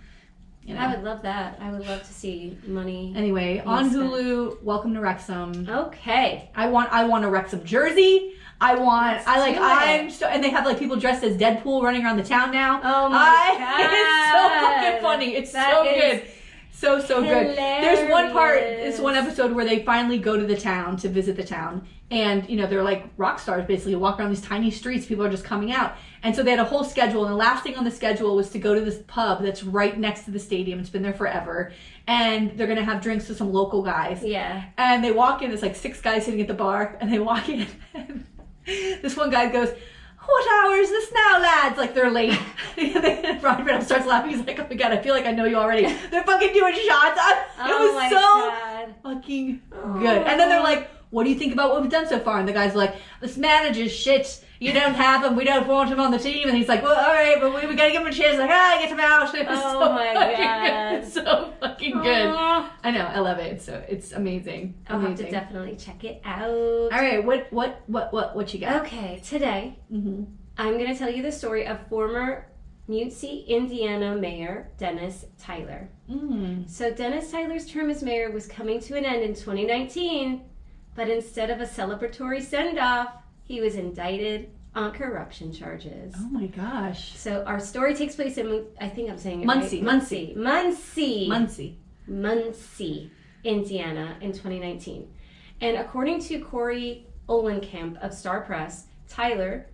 Speaker 2: you know.
Speaker 1: I would love that. I would love to see money.
Speaker 2: Anyway, on Hulu, Welcome to Wrexham.
Speaker 1: Okay.
Speaker 2: I want a Wrexham jersey. And they have like people dressed as Deadpool running around the town now.
Speaker 1: Oh my God.
Speaker 2: It's so fucking funny. It's so good. So good. There's one episode where they finally go to the town to visit the town. And, you know, they're like rock stars basically, walk around these tiny streets. People are just coming out. And so they had a whole schedule. And the last thing on the schedule was to go to this pub that's right next to the stadium. It's been there forever. And they're going to have drinks with some local guys.
Speaker 1: Yeah. And
Speaker 2: they walk in. There's like 6 guys sitting at the bar. And they walk in. And this one guy goes, what hour is this now, lads? Like, they're late. Ryan Reynolds starts laughing. He's like, oh my God, I feel like I know you already. They're fucking doing shots. It was so fucking good. And then they're like, what do you think about what we've done so far? And the guy's like, this manager's shit. You don't have him. We don't want him on the team. And he's like, well, all right, but we got to give him a chance. Like, get him out. It was
Speaker 1: my God.
Speaker 2: It's so fucking good. I know. I love it. So it's amazing.
Speaker 1: I'll have to definitely check it out.
Speaker 2: All right. What you got?
Speaker 1: Okay. Today, I'm going to tell you the story of former Muncie, Indiana Mayor Dennis Tyler. So Dennis Tyler's term as mayor was coming to an end in 2019, but instead of a celebratory send-off, he was indicted on corruption charges.
Speaker 2: Oh my gosh.
Speaker 1: So our story takes place in, I think I'm saying it
Speaker 2: Muncie.
Speaker 1: right. Muncie, Indiana in 2019. And according to Corey Olenkamp of Star Press, Tyler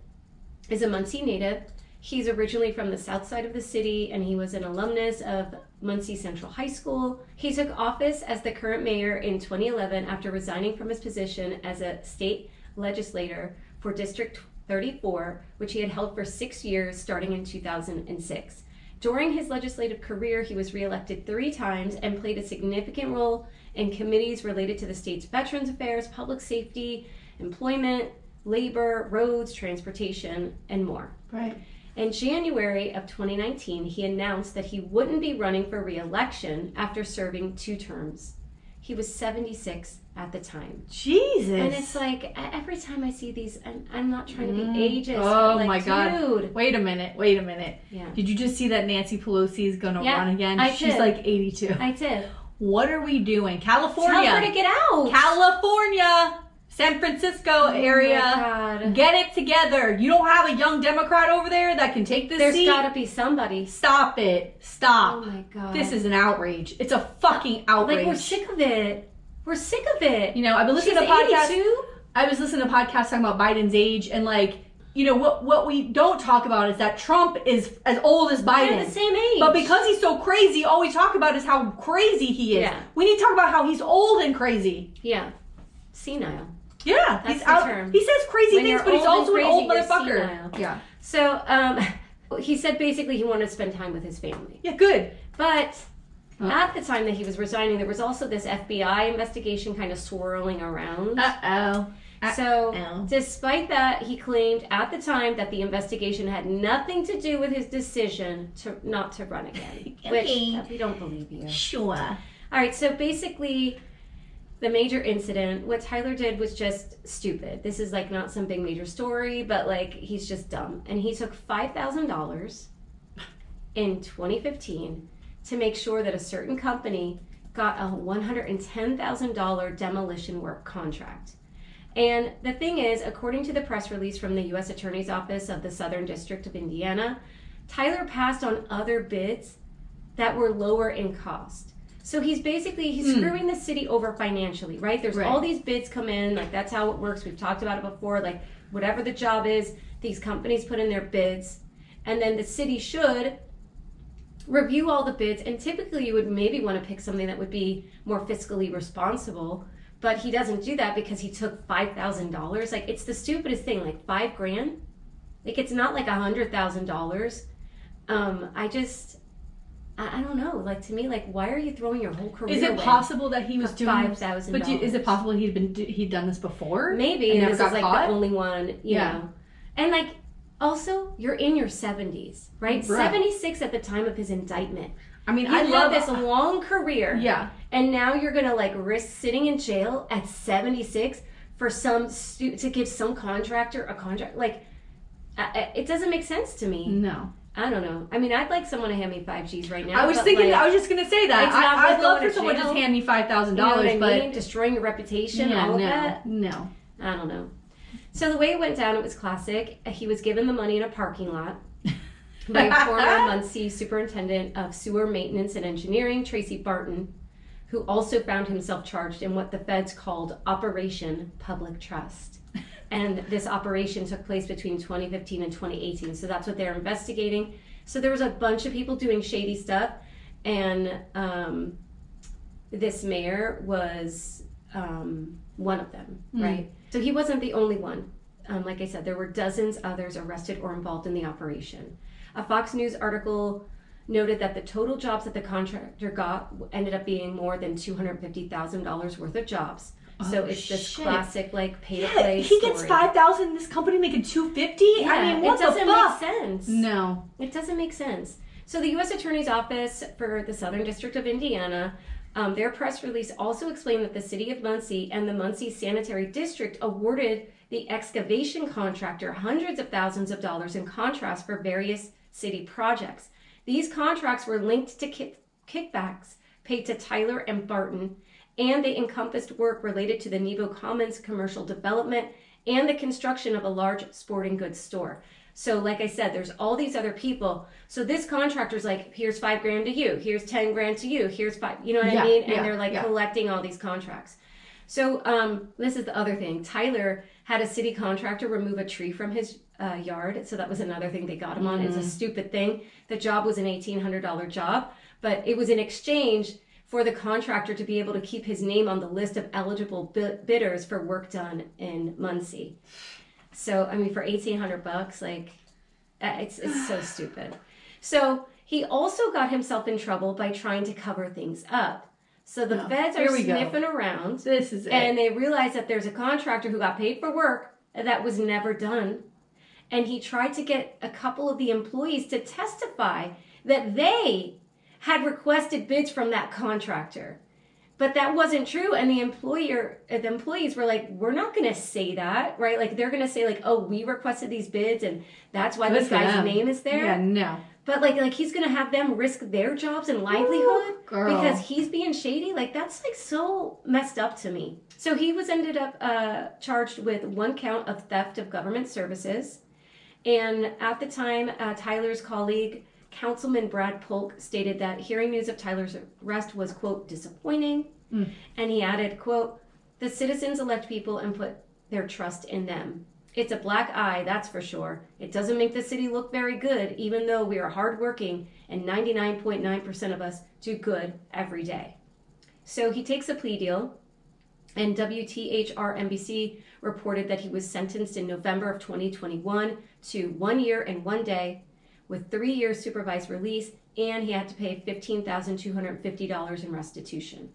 Speaker 1: is a Muncie native. He's originally from the south side of the city, and he was an alumnus of Muncie Central High School. He took office as the current mayor in 2011 after resigning from his position as a state legislator for District 34, which he had held for 6 years starting in 2006. During his legislative career, he was reelected 3 times and played a significant role in committees related to the state's Veterans Affairs, public safety, employment, labor, roads, transportation, and more.
Speaker 2: Right.
Speaker 1: In January of 2019, he announced that he wouldn't be running for re-election after serving 2 terms. He was 76 at the time.
Speaker 2: Jesus.
Speaker 1: And it's like, every time I see these, I'm not trying to be ageist.
Speaker 2: Oh
Speaker 1: like,
Speaker 2: my God.
Speaker 1: Dude.
Speaker 2: Wait a minute. Yeah. Did you just see that Nancy Pelosi is going to run again? She's like 82.
Speaker 1: I did.
Speaker 2: What are we doing? California.
Speaker 1: Tell her to get out.
Speaker 2: California. San Francisco area.
Speaker 1: My God.
Speaker 2: Get it together. You don't have a young Democrat over there that can take this seat?
Speaker 1: There's got to be somebody.
Speaker 2: Stop it. Stop.
Speaker 1: Oh my God.
Speaker 2: This is an outrage. It's a fucking outrage.
Speaker 1: Like, we're sick of it. We're sick of it.
Speaker 2: You know, I've been listening to podcasts. 82? I was listening to podcasts talking about Biden's age, and like, you know, what we don't talk about is that Trump is as old as Biden.
Speaker 1: They're the same age.
Speaker 2: But because he's so crazy, all we talk about is how crazy he is.
Speaker 1: Yeah.
Speaker 2: We need to talk about how he's old and crazy.
Speaker 1: Yeah. Senile.
Speaker 2: Yeah.
Speaker 1: That's
Speaker 2: he's
Speaker 1: the
Speaker 2: out.
Speaker 1: term.
Speaker 2: He says crazy
Speaker 1: When
Speaker 2: things,
Speaker 1: you're
Speaker 2: but he's
Speaker 1: old
Speaker 2: also
Speaker 1: and
Speaker 2: an old
Speaker 1: crazy, you're
Speaker 2: motherfucker.
Speaker 1: senile.
Speaker 2: Yeah.
Speaker 1: So, he said basically he wanted to spend time with his family.
Speaker 2: Yeah, good.
Speaker 1: But at the time that he was resigning, there was also this FBI investigation kind of swirling around.
Speaker 2: Uh-oh.
Speaker 1: So, despite that, he claimed at the time that the investigation had nothing to do with his decision not to run again.
Speaker 2: Okay.
Speaker 1: Which we don't believe you.
Speaker 2: Sure.
Speaker 1: All right, so basically, the major incident, what Tyler did was just stupid. This is like not some big major story, but like he's just dumb. And he took $5,000 in 2015 to make sure that a certain company got a $110,000 demolition work contract. And the thing is, according to the press release from the U.S. Attorney's Office of the Southern District of Indiana, Tyler passed on other bids that were lower in cost. So he's screwing the city over financially, right? There's all these bids come in, like that's how it works. We've talked about it before, like whatever the job is, these companies put in their bids, and then the city should review all the bids, and typically you would maybe want to pick something that would be more fiscally responsible. But he doesn't do that because he took $5,000. Like, it's the stupidest thing. Like, $5,000. Like, it's not like $100,000. I don't know. Like, to me, like, why are you throwing your whole career?
Speaker 2: Is it possible that he was doing
Speaker 1: $5,000?
Speaker 2: But is it possible he'd done this before?
Speaker 1: Maybe. And this is like
Speaker 2: caught?
Speaker 1: the only one, you know. And like, also, you're in your 70s, right? 76 at the time of his indictment. I mean, I love this long career.
Speaker 2: Yeah.
Speaker 1: And now you're going to like risk sitting in jail at 76 for to give some contractor a contract. Like, it doesn't make sense to me.
Speaker 2: No.
Speaker 1: I don't know. I mean, I'd like someone to hand me 5 Gs right now.
Speaker 2: I was just going to say that. I'd love for someone to just hand me $5,000,
Speaker 1: you know what I
Speaker 2: but
Speaker 1: mean? Destroying your reputation, all of that.
Speaker 2: No.
Speaker 1: I don't know. So the way it went down, it was classic. He was given the money in a parking lot by former Muncie Superintendent of Sewer Maintenance and Engineering, Tracy Barton, who also found himself charged in what the feds called Operation Public Trust. And this operation took place between 2015 and 2018. So that's what they're investigating. So there was a bunch of people doing shady stuff. And this mayor was one of them, right? So he wasn't the only one. Like I said, there were dozens others arrested or involved in the operation. A Fox News article noted that the total jobs that the contractor got ended up being more than $250,000 worth of jobs. So it's this classic, like, pay-to-play
Speaker 2: he
Speaker 1: story.
Speaker 2: gets $5,000, this company making $250,000?
Speaker 1: Yeah,
Speaker 2: I mean, what the fuck?
Speaker 1: It doesn't make sense.
Speaker 2: No.
Speaker 1: It doesn't make sense. So the U.S. Attorney's Office for the Southern District of Indiana, their press release also explained that the city of Muncie and the Muncie Sanitary District awarded the excavation contractor hundreds of thousands of dollars in contracts for various city projects. These contracts were linked to kickbacks paid to Tyler and Barton, and they encompassed work related to the Nebo Commons commercial development and the construction of a large sporting goods store. So like I said, there's all these other people. So this contractor's like, here's $5,000 to you, here's $10,000 to you, here's $5,000, you know what I mean? And they're like collecting all these contracts. So this is the other thing. Tyler had a city contractor remove a tree from his yard. So that was another thing they got him on. It's a stupid thing. The job was an $1,800 job, but it was in exchange for the contractor to be able to keep his name on the list of eligible bidders for work done in Muncie. So, I mean, for $1,800, like, it's so stupid. So he also got himself in trouble by trying to cover things up. So the feds are sniffing around.
Speaker 2: This is it.
Speaker 1: And they realize that there's a contractor who got paid for work that was never done. And he tried to get a couple of the employees to testify that they had requested bids from that contractor. But that wasn't true. And the employees were like, we're not going to say that, right? Like, they're going to say, like, oh, we requested these bids and that's why this guy's name is there.
Speaker 2: Yeah, no.
Speaker 1: But like he's going to have them risk their jobs and livelihood because he's being shady. Like, that's like so messed up to me. So he was ended up charged with 1 count of theft of government services. And at the time, Tyler's colleague, Councilman Brad Polk, stated that hearing news of Tyler's arrest was, quote, disappointing. And he added, quote, the citizens elect people and put their trust in them. It's a black eye, that's for sure. It doesn't make the city look very good, even though we are hardworking and 99.9% of us do good every day. So he takes a plea deal, and WTHR-NBC reported that he was sentenced in November of 2021 to 1 year and 1 day with 3 years supervised release, and he had to pay $15,250 in restitution.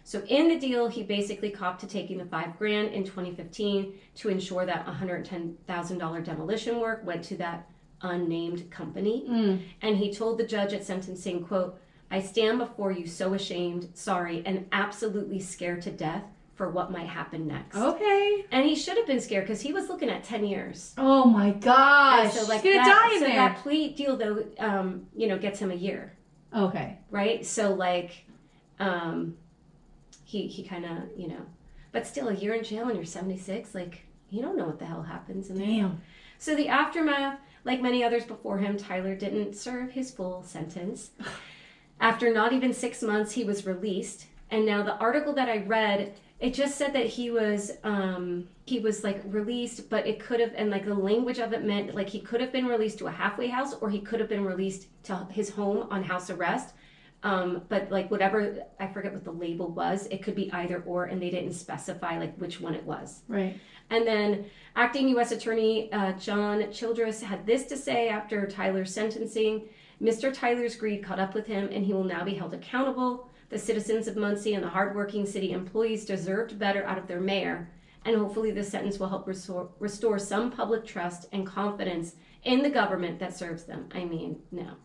Speaker 1: So in the deal, he basically copped to taking the $5,000 in 2015 to ensure that $110,000 demolition work went to that unnamed company. And he told the judge at sentencing, quote, "I stand before you so ashamed, sorry, and absolutely scared to death for what might happen next."
Speaker 2: Okay.
Speaker 1: And he should have been scared because he was looking at 10 years.
Speaker 2: Oh my gosh.
Speaker 1: So like
Speaker 2: he's gonna die in
Speaker 1: so
Speaker 2: there.
Speaker 1: that plea deal though, gets him a year.
Speaker 2: Okay.
Speaker 1: Right? So like, he kind of, but still a year in jail when you're 76, like you don't know what the hell happens in there.
Speaker 2: Damn.
Speaker 1: So the aftermath, like many others before him, Tyler didn't serve his full sentence. After not even 6 months, he was released. And now the article that I read, it just said that he was like released, but it could have, and like the language of it meant like he could have been released to a halfway house or he could have been released to his home on house arrest. But like whatever, I forget what the label was, it could be either or, and they didn't specify like which one it was.
Speaker 2: Right.
Speaker 1: And then acting U.S. Attorney John Childress had this to say after Tyler's sentencing: "Mr. Tyler's greed caught up with him and he will now be held accountable. The citizens of Muncie and the hardworking city employees deserved better out of their mayor, and hopefully this sentence will help restore some public trust and confidence in the government that serves them." I mean, no.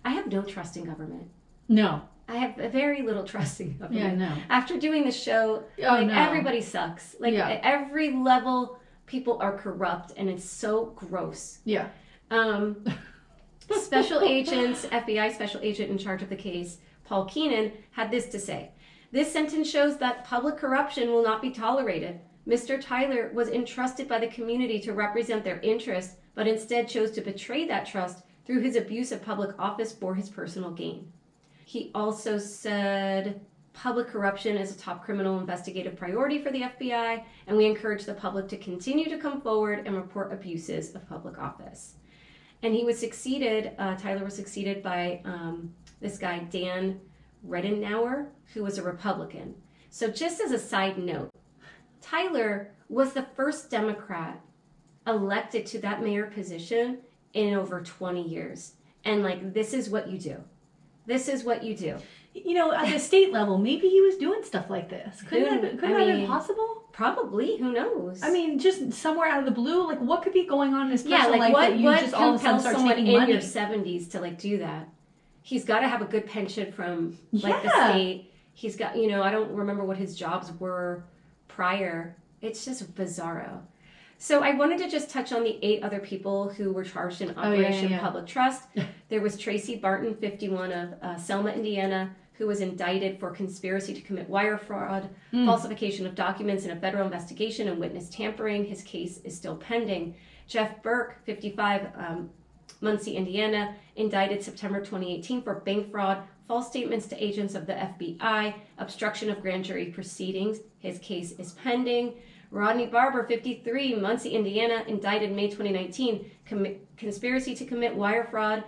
Speaker 1: I have no trust in government.
Speaker 2: No.
Speaker 1: I have very little trust in government.
Speaker 2: Yeah, no.
Speaker 1: After doing the show, everybody sucks. Like at every level, people are corrupt, and it's so gross.
Speaker 2: Yeah.
Speaker 1: Special agents, FBI special agent in charge of the case, Paul Keenan, had this to say: "This sentence shows that public corruption will not be tolerated. Mr. Tyler was entrusted by the community to represent their interests, but instead chose to betray that trust through his abuse of public office for his personal gain." He also said, "Public corruption is a top criminal investigative priority for the FBI, and we encourage the public to continue to come forward and report abuses of public office." And he was succeeded, Tyler was succeeded by this guy, Dan Redenauer, who was a Republican. So just as a side note, Tyler was the first Democrat elected to that mayor position in over 20 years. And like, this is what you do. This is what you do.
Speaker 2: At the state level, maybe he was doing stuff like this. Couldn't that have been possible?
Speaker 1: Probably. Who knows?
Speaker 2: I mean, just somewhere out of the blue, like what could be going on in his personal life
Speaker 1: what,
Speaker 2: that you
Speaker 1: what
Speaker 2: just all of a sudden start
Speaker 1: someone
Speaker 2: taking
Speaker 1: in
Speaker 2: money?
Speaker 1: your 70s to like do that? He's got to have a good pension from like the
Speaker 2: Yeah.
Speaker 1: state. He's got, I don't remember what his jobs were prior. It's just bizarro. So I wanted to just touch on the 8 other people who were charged in Operation Public Trust. There was Tracy Barton, 51, of Selma, Indiana, who was indicted for conspiracy to commit wire fraud, falsification of documents in a federal investigation, and witness tampering. His case is still pending. Jeff Burke, 55, Muncie, Indiana, indicted September 2018 for bank fraud, false statements to agents of the FBI, obstruction of grand jury proceedings. His case is pending. Rodney Barber, 53, Muncie, Indiana, indicted May 2019, conspiracy to commit wire fraud,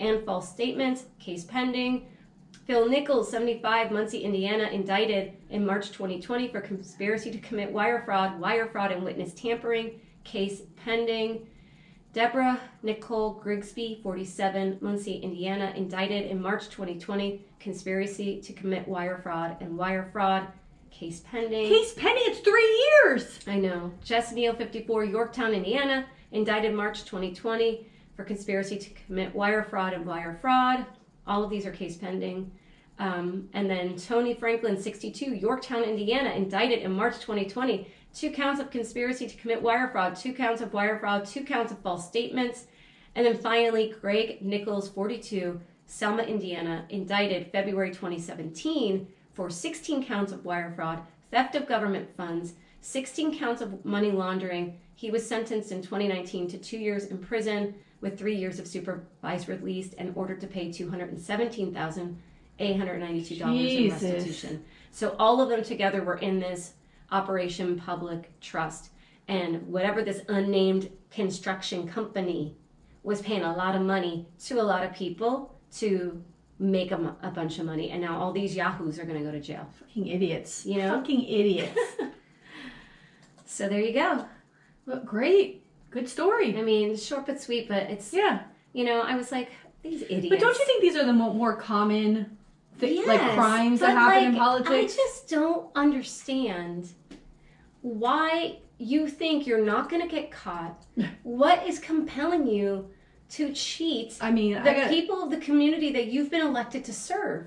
Speaker 1: and false statements. Case pending. Phil Nichols, 75, Muncie, Indiana, indicted in March 2020 for conspiracy to commit wire fraud, and witness tampering. Case pending. Deborah Nicole Grigsby, 47, Muncie, Indiana, indicted in March 2020, conspiracy to commit wire fraud. Case pending.
Speaker 2: Case pending? It's 3 years!
Speaker 1: I know. Jess Neal, 54, Yorktown, Indiana, indicted March 2020 for conspiracy to commit wire fraud. All of these are case pending. And then Tony Franklin, 62, Yorktown, Indiana, indicted in March 2020. 2 counts of conspiracy to commit wire fraud, 2 counts of wire fraud, 2 counts of false statements. And then finally, Greg Nichols, 42, Selma, Indiana, indicted February 2017 for 16 counts of wire fraud, theft of government funds, 16 counts of money laundering. He was sentenced in 2019 to 2 years in prison with 3 years of supervised release and ordered to pay $217,892 in restitution. So all of them together were in this Operation Public Trust. and whatever this unnamed construction company was paying a lot of money to a lot of people to make a bunch of money, and now all these yahoos are going to go to jail.
Speaker 2: Fucking idiots.
Speaker 1: You know?
Speaker 2: Fucking idiots.
Speaker 1: So there you go.
Speaker 2: Well, great. Good story.
Speaker 1: I mean, short but sweet, but it's, you know, I was like, these idiots.
Speaker 2: But don't you think these are the more common like crimes that happen in politics?
Speaker 1: I just don't understand why you think you're not going to get caught. What is compelling you to cheat the people of the community that you've been elected to serve?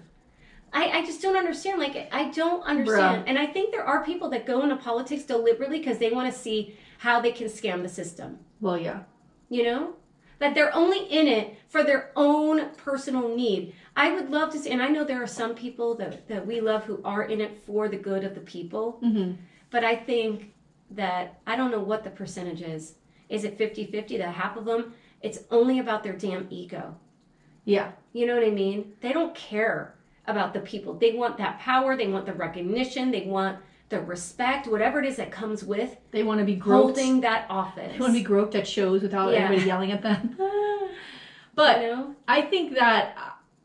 Speaker 1: I just don't understand. Like, I don't understand.
Speaker 2: Bruh.
Speaker 1: And I think there are people that go into politics deliberately because they want to see how they can scam the system.
Speaker 2: Well, yeah.
Speaker 1: You know? That they're only in it for their own personal need. I would love to see, and I know there are some people that we love who are in it for the good of the people.
Speaker 2: Mm-hmm.
Speaker 1: But I think that, I don't know what the percentage is. Is it 50-50 that half of them, it's only about their damn ego?
Speaker 2: Yeah.
Speaker 1: You know what I mean? They don't care about the people. They want that power. They want the recognition. They want the respect, whatever it is that comes with.
Speaker 2: They want to be groped.
Speaker 1: Holding that office.
Speaker 2: They want to be groped at shows without anybody yelling at them. But
Speaker 1: you know?
Speaker 2: I think that,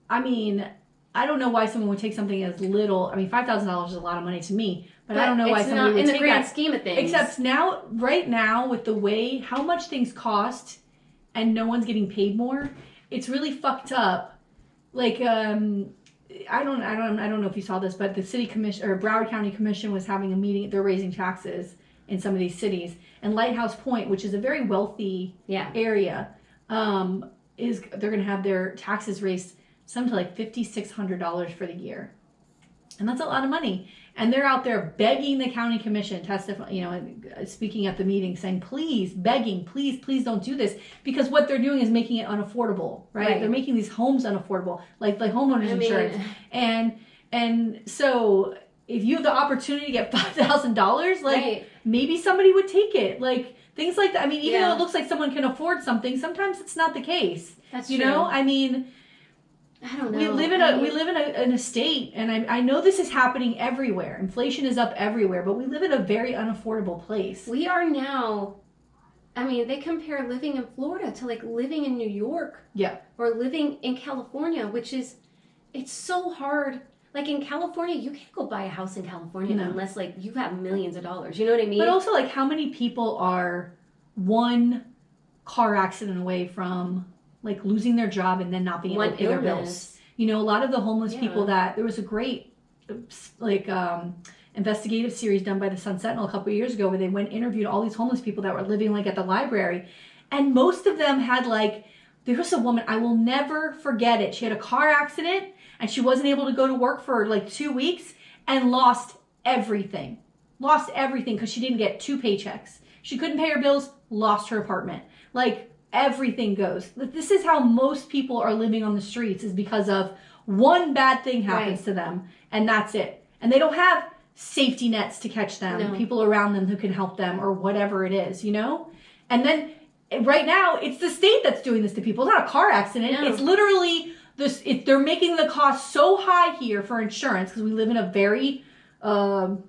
Speaker 2: I mean, I don't know why someone would take something as little. I mean, $5,000 is a lot of money to me. But I don't know why somebody would take that. In the grand
Speaker 1: scheme of things.
Speaker 2: Except now, right now, with the way, how much things cost and no one's getting paid more, it's really fucked up. Like, I don't know if you saw this, but the city commission or Broward County Commission was having a meeting. They're raising taxes in some of these cities, and Lighthouse Point, which is a very wealthy area, they're going to have their taxes raised some to like $5,600 for the year, and that's a lot of money. And they're out there begging the county commission, speaking at the meeting, saying, please, begging, please don't do this. Because what they're doing is making it unaffordable, right? They're making these homes unaffordable, like homeowners insurance. And so if you have the opportunity to get $5,000, like maybe somebody would take it. Like things like that. I mean, even though it looks like someone can afford something, sometimes it's not the case.
Speaker 1: That's
Speaker 2: true.
Speaker 1: You
Speaker 2: know, I mean,
Speaker 1: I don't know.
Speaker 2: We live in a state, and I know this is happening everywhere. Inflation is up everywhere, but we live in a very unaffordable place.
Speaker 1: We are now. I mean, they compare living in Florida to like living in New York.
Speaker 2: Yeah.
Speaker 1: Or living in California, which is, it's so hard. Like in California, you can't go buy a house in California unless like you have millions of dollars. You know what I mean?
Speaker 2: But also, like, how many people are one car accident away from like losing their job and then not being able to pay their bills? You know, a lot of the homeless people there was a great investigative series done by the Sun Sentinel a couple of years ago where they went and interviewed all these homeless people that were living like at the library, and most of them had like, there was a woman, I will never forget it. She had a car accident and she wasn't able to go to work for like 2 weeks and lost everything because she didn't get 2 paychecks. She couldn't pay her bills, lost her apartment. Like, everything goes. This is how most people are living on the streets, is because of one bad thing happens to them, and that's it. And they don't have safety nets to catch them, people around them who can help them, or whatever it is, you know? And then right now, it's the state that's doing this to people. It's not a car accident. No. It's literally this. They're making the cost so high here for insurance because we live in a very, weren't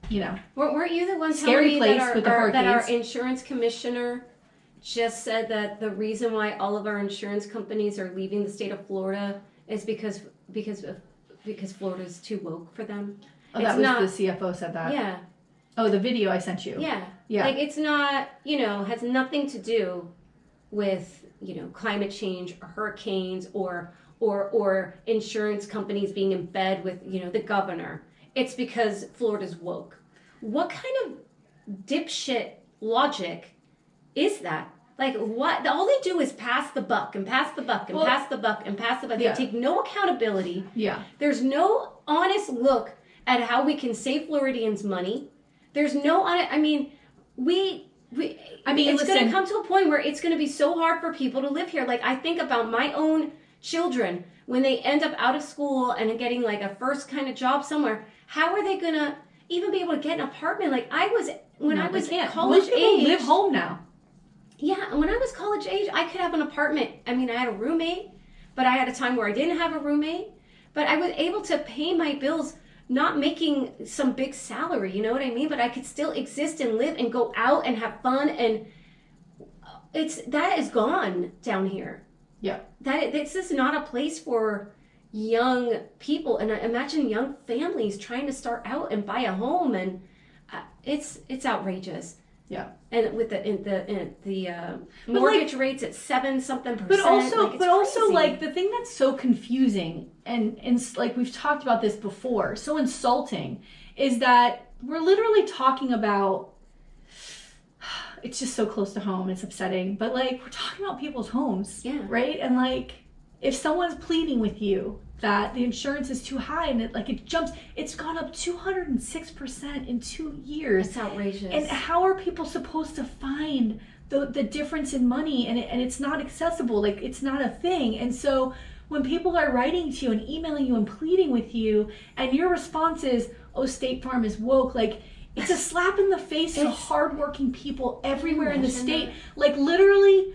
Speaker 1: you the one
Speaker 2: scary place with the hurricanes?
Speaker 1: That our insurance commissioner just said that the reason why all of our insurance companies are leaving the state of Florida is because Florida's too woke for them.
Speaker 2: Oh, the CFO said that.
Speaker 1: Yeah.
Speaker 2: Oh, the video I sent you.
Speaker 1: Yeah. Like, it's not, has nothing to do with, climate change or hurricanes or insurance companies being in bed with, the governor. It's because Florida's woke. What kind of dipshit logic is that? Like, what? All they do is pass the buck and pass the buck and pass the buck and pass the buck. They take no accountability. Yeah. There's no honest look at how we can save Floridians money. There's no honest, it's going to come to a point where it's going to be so hard for people to live here. Like, I think about my own children when they end up out of school and getting like a first kind of job somewhere. How are they going to even be able to get an apartment? Like, I was college
Speaker 2: Most people live home now.
Speaker 1: Yeah, when I was college age, I could have an apartment. I had a roommate, but I had a time where I didn't have a roommate. But I was able to pay my bills not making some big salary, you know what I mean? But I could still exist and live and go out and have fun, and that is gone down here.
Speaker 2: Yeah.
Speaker 1: This is not a place for young people, and imagine young families trying to start out and buy a home, and it's outrageous.
Speaker 2: Yeah.
Speaker 1: And with the mortgage rates at 7-something%.
Speaker 2: But also like the thing that's so confusing and like we've talked about this before, so insulting, is that we're literally talking about, it's just so close to home, it's upsetting, but like we're talking about people's homes.
Speaker 1: Yeah.
Speaker 2: Right? And like if someone's pleading with you that the insurance is too high and it's gone up 206% in 2 years.
Speaker 1: It's outrageous.
Speaker 2: And how are people supposed to find the difference in money? And it's not accessible. Like, it's not a thing. And so when people are writing to you and emailing you and pleading with you, and your response is, oh, State Farm is woke, like, it's a slap in the face to hardworking people everywhere in the state. Like, literally,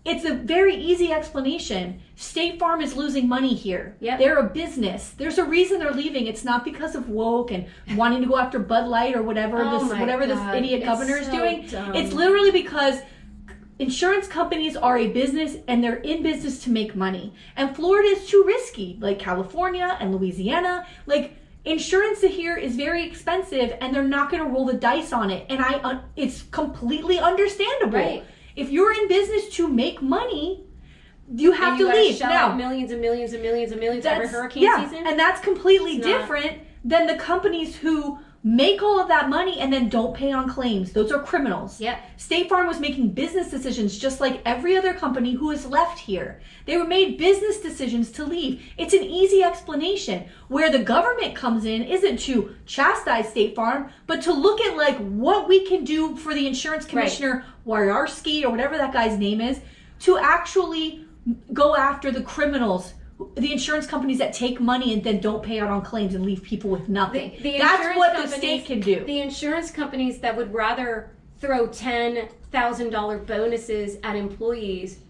Speaker 2: it's a very easy explanation. State Farm is losing money here.
Speaker 1: Yep.
Speaker 2: They're a business. There's a reason they're leaving. It's not because of woke and wanting to go after Bud Light or whatever this idiot governor is doing.
Speaker 1: Dumb.
Speaker 2: It's literally because insurance companies are a business and they're in business to make money. And Florida is too risky, like California and Louisiana. Like, insurance here is very expensive and they're not going to roll the dice on it. And it's completely understandable.
Speaker 1: Right.
Speaker 2: If you're in business to make money, you have to leave.
Speaker 1: Shell out millions and millions and millions and millions every hurricane season.
Speaker 2: And that's completely different than the companies who make all of that money and then don't pay on claims. Those are criminals.
Speaker 1: Yeah.
Speaker 2: State Farm was making business decisions just like every other company who has left here. They were made business decisions to leave. It's an easy explanation. Where the government comes in isn't to chastise State Farm, but to look at like what we can do for the insurance commissioner, Waryarsky or whatever that guy's name is, to actually go after the criminals, the insurance companies that take money and then don't pay out on claims and leave people with nothing. That's what the state can do.
Speaker 1: The insurance companies that would rather throw $10,000 bonuses at employees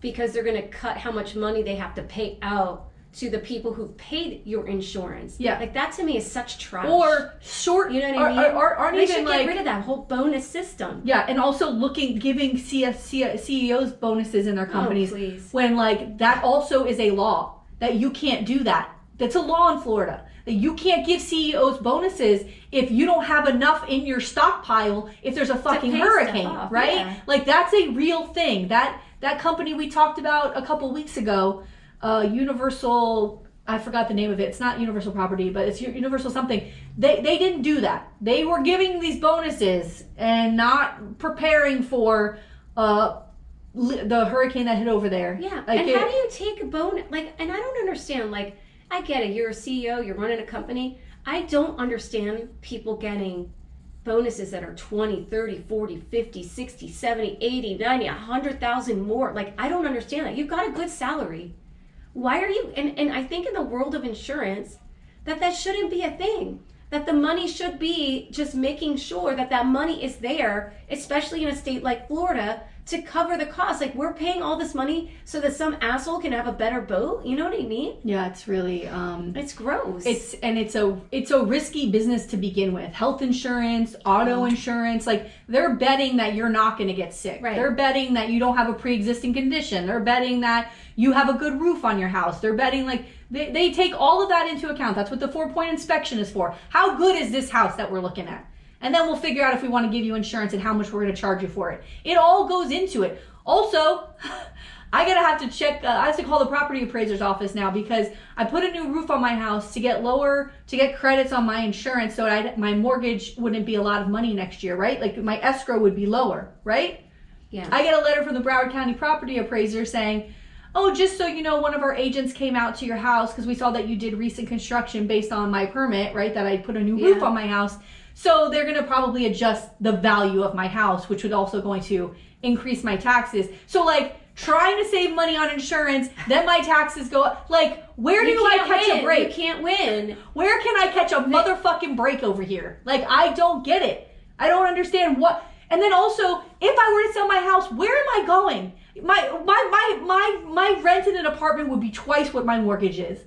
Speaker 1: because they're going to cut how much money they have to pay out to the people who've paid your insurance.
Speaker 2: Yeah.
Speaker 1: Like, that to me is such trash.
Speaker 2: Or short,
Speaker 1: you know what I mean?
Speaker 2: Aren't
Speaker 1: they
Speaker 2: even
Speaker 1: should
Speaker 2: like,
Speaker 1: get rid of that whole bonus system.
Speaker 2: Yeah, and also giving CEOs bonuses in their companies.
Speaker 1: Oh, please.
Speaker 2: When like that also is a law that you can't do that. That's a law in Florida. That you can't give CEOs bonuses if you don't have enough in your stockpile if there's a fucking hurricane, right?
Speaker 1: Yeah.
Speaker 2: Like, that's a real thing. That company we talked about a couple weeks ago, Universal, I forgot the name of it. It's not Universal Property, but it's Universal something. They didn't do that. They were giving these bonuses and not preparing for the hurricane that hit over there.
Speaker 1: Yeah. Like, and how do you take a bonus? Like, and I don't understand. Like, I get it. You're a CEO. You're running a company. I don't understand people getting bonuses that are 20, 30, 40, 50, 60, 70, 80, 90, 100,000 more. Like, I don't understand that. You've got a good salary. Why are you? And I think in the world of insurance, that shouldn't be a thing. That the money should be just making sure that money is there, especially in a state like Florida, to cover the cost. Like, we're paying all this money so that some asshole can have a better boat. You know what I mean?
Speaker 2: Yeah, it's really
Speaker 1: it's gross.
Speaker 2: It's a risky business to begin with. Health insurance, auto insurance, like, they're betting that you're not going to get sick.
Speaker 1: Right.
Speaker 2: They're betting that you don't have a pre-existing condition. They're betting that you have a good roof on your house. They're betting, like, they take all of that into account. That's what the 4-point inspection is for. How good is this house that we're looking at? And then we'll figure out if we want to give you insurance and how much we're going to charge you for it. It all goes into it. Also, I have to check, I have to call the property appraiser's office now because I put a new roof on my house to get credits on my insurance so my mortgage wouldn't be a lot of money next year, right? Like, my escrow would be lower, right?
Speaker 1: Yeah.
Speaker 2: I get a letter from the Broward County property appraiser saying, oh, just so you know, one of our agents came out to your house because we saw that you did recent construction based on my permit, right? That I put a new roof on my house. So they're going to probably adjust the value of my house, which would also going to increase my taxes. So, like, trying to save money on insurance, then my taxes go up. Like, where do I catch a break?
Speaker 1: You can't win.
Speaker 2: Where can I catch a motherfucking break over here? Like, I don't get it. I don't understand what. And then also, if I were to sell my house, where am I going? My rent in an apartment would be twice what my mortgage is.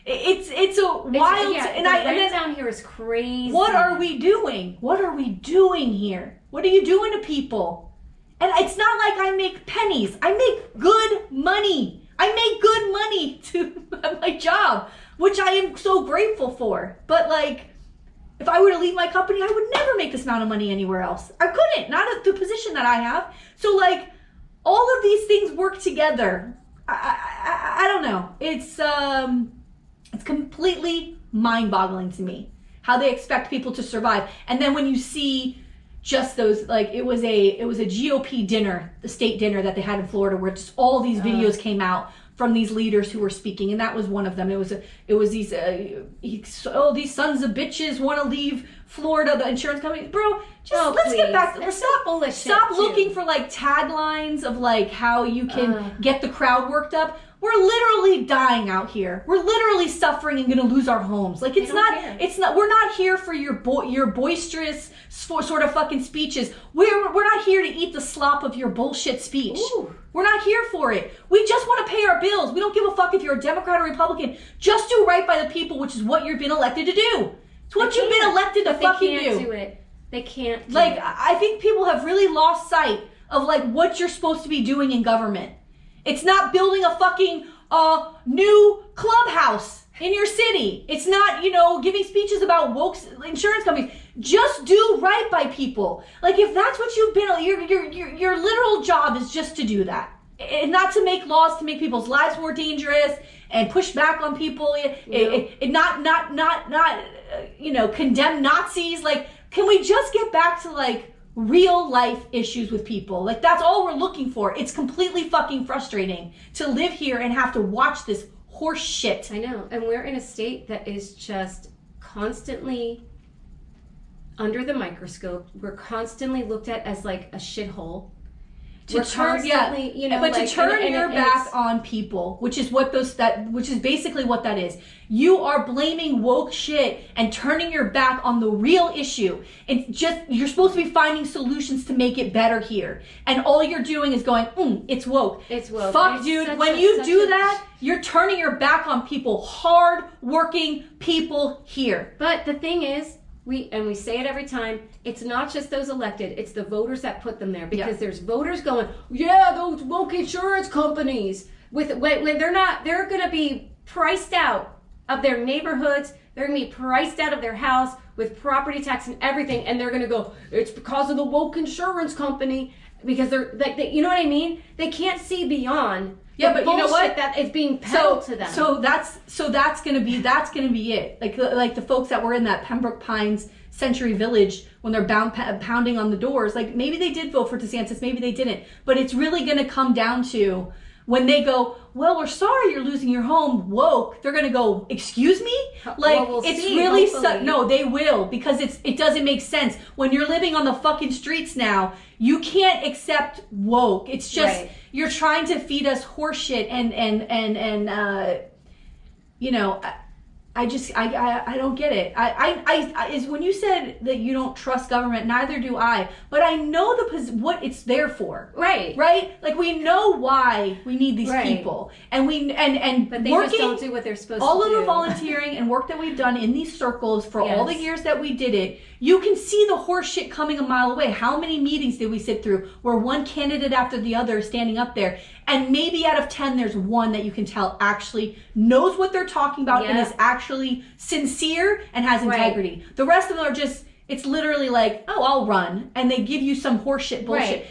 Speaker 2: It's a wild.
Speaker 1: And then down here is crazy.
Speaker 2: What are we doing? What are we doing here? What are you doing to people? And it's not like I make pennies. I make good money. I make good money to my job, which I am so grateful for. But like, if I were to leave my company, I would never make this amount of money anywhere else. I couldn't, not at the position that I have. So like, all of these things work together. I don't know. It's completely mind-boggling to me how they expect people to survive. And then when you see just those, like, it was a GOP dinner, the state dinner that they had in Florida, where just all these videos came out from these leaders who were speaking, and that was one of them. It was these these sons of bitches want to leave Florida, the insurance company. Bro, let's get back to stop looking for like taglines of like how you can get the crowd worked up. We're literally dying out here. We're literally suffering and going to lose our homes. Like it's not. We're not here for your boisterous sort of fucking speeches. We're not here to eat the slop of your bullshit speech. Ooh. We're not here for it. We just want to pay our bills. We don't give a fuck if you're a Democrat or Republican. Just do right by the people, which is what you've been elected to do. It's what you've been elected to fucking do.
Speaker 1: They can't do it. They can't do
Speaker 2: it. I think people have really lost sight of like what you're supposed to be doing in government. It's not building a fucking new clubhouse in your city. It's not, giving speeches about woke insurance companies. Just do right by people. Like if that's what you've been, your literal job is just to do that, and not to make laws to make people's lives more dangerous and push back on people. Not condemn Nazis. Like, can we just get back to like real life issues with people? Like that's all we're looking for. It's completely fucking frustrating to live here and have to watch this horse shit.
Speaker 1: I know. And we're in a state that is just constantly under the microscope. We're constantly looked at as like a shithole.
Speaker 2: To turn your back on people, which is basically what that is. You are blaming woke shit and turning your back on the real issue. You're supposed to be finding solutions to make it better here, and all you're doing is going, it's woke.
Speaker 1: It's woke.
Speaker 2: Fuck, dude. When you do that, you're turning your back on people, hard-working people here.
Speaker 1: But the thing is, we say it every time, it's not just those elected, it's the voters that put them there. Because there's voters going, those woke insurance companies, when they're going to be priced out of their neighborhoods, they're going to be priced out of their house with property tax and everything, and they're going to go, it's because of the woke insurance company, because they're, like, you know what I mean? They can't see beyond. Yeah, but you know what? That is being peddled to them.
Speaker 2: So that's gonna be it. Like the folks that were in that Pembroke Pines Century Village when they're pounding on the doors. Like maybe they did vote for DeSantis, maybe they didn't. But it's really gonna come down to when they go, well, we're sorry you're losing your home, woke. They're gonna go, excuse me? Like
Speaker 1: we'll
Speaker 2: it's
Speaker 1: see,
Speaker 2: really
Speaker 1: no,
Speaker 2: they will, because it doesn't make sense when you're living on the fucking streets now. You can't accept woke. It's just you're trying to feed us horseshit and I don't get it. I is when you said that you don't trust government, neither do I. But I know what it's there for.
Speaker 1: Right.
Speaker 2: Like we know why we need these people, and
Speaker 1: but they just don't do what they're supposed to do.
Speaker 2: All of the volunteering and work that we've done in these circles for all the years that we did it, you can see the horse shit coming a mile away. How many meetings did we sit through where one candidate after the other is standing up there, and maybe out of 10 there's one that you can tell actually knows what they're talking about and is actually sincere and has integrity. The rest of them are just, it's literally like, oh, I'll run, and they give you some horseshit bullshit.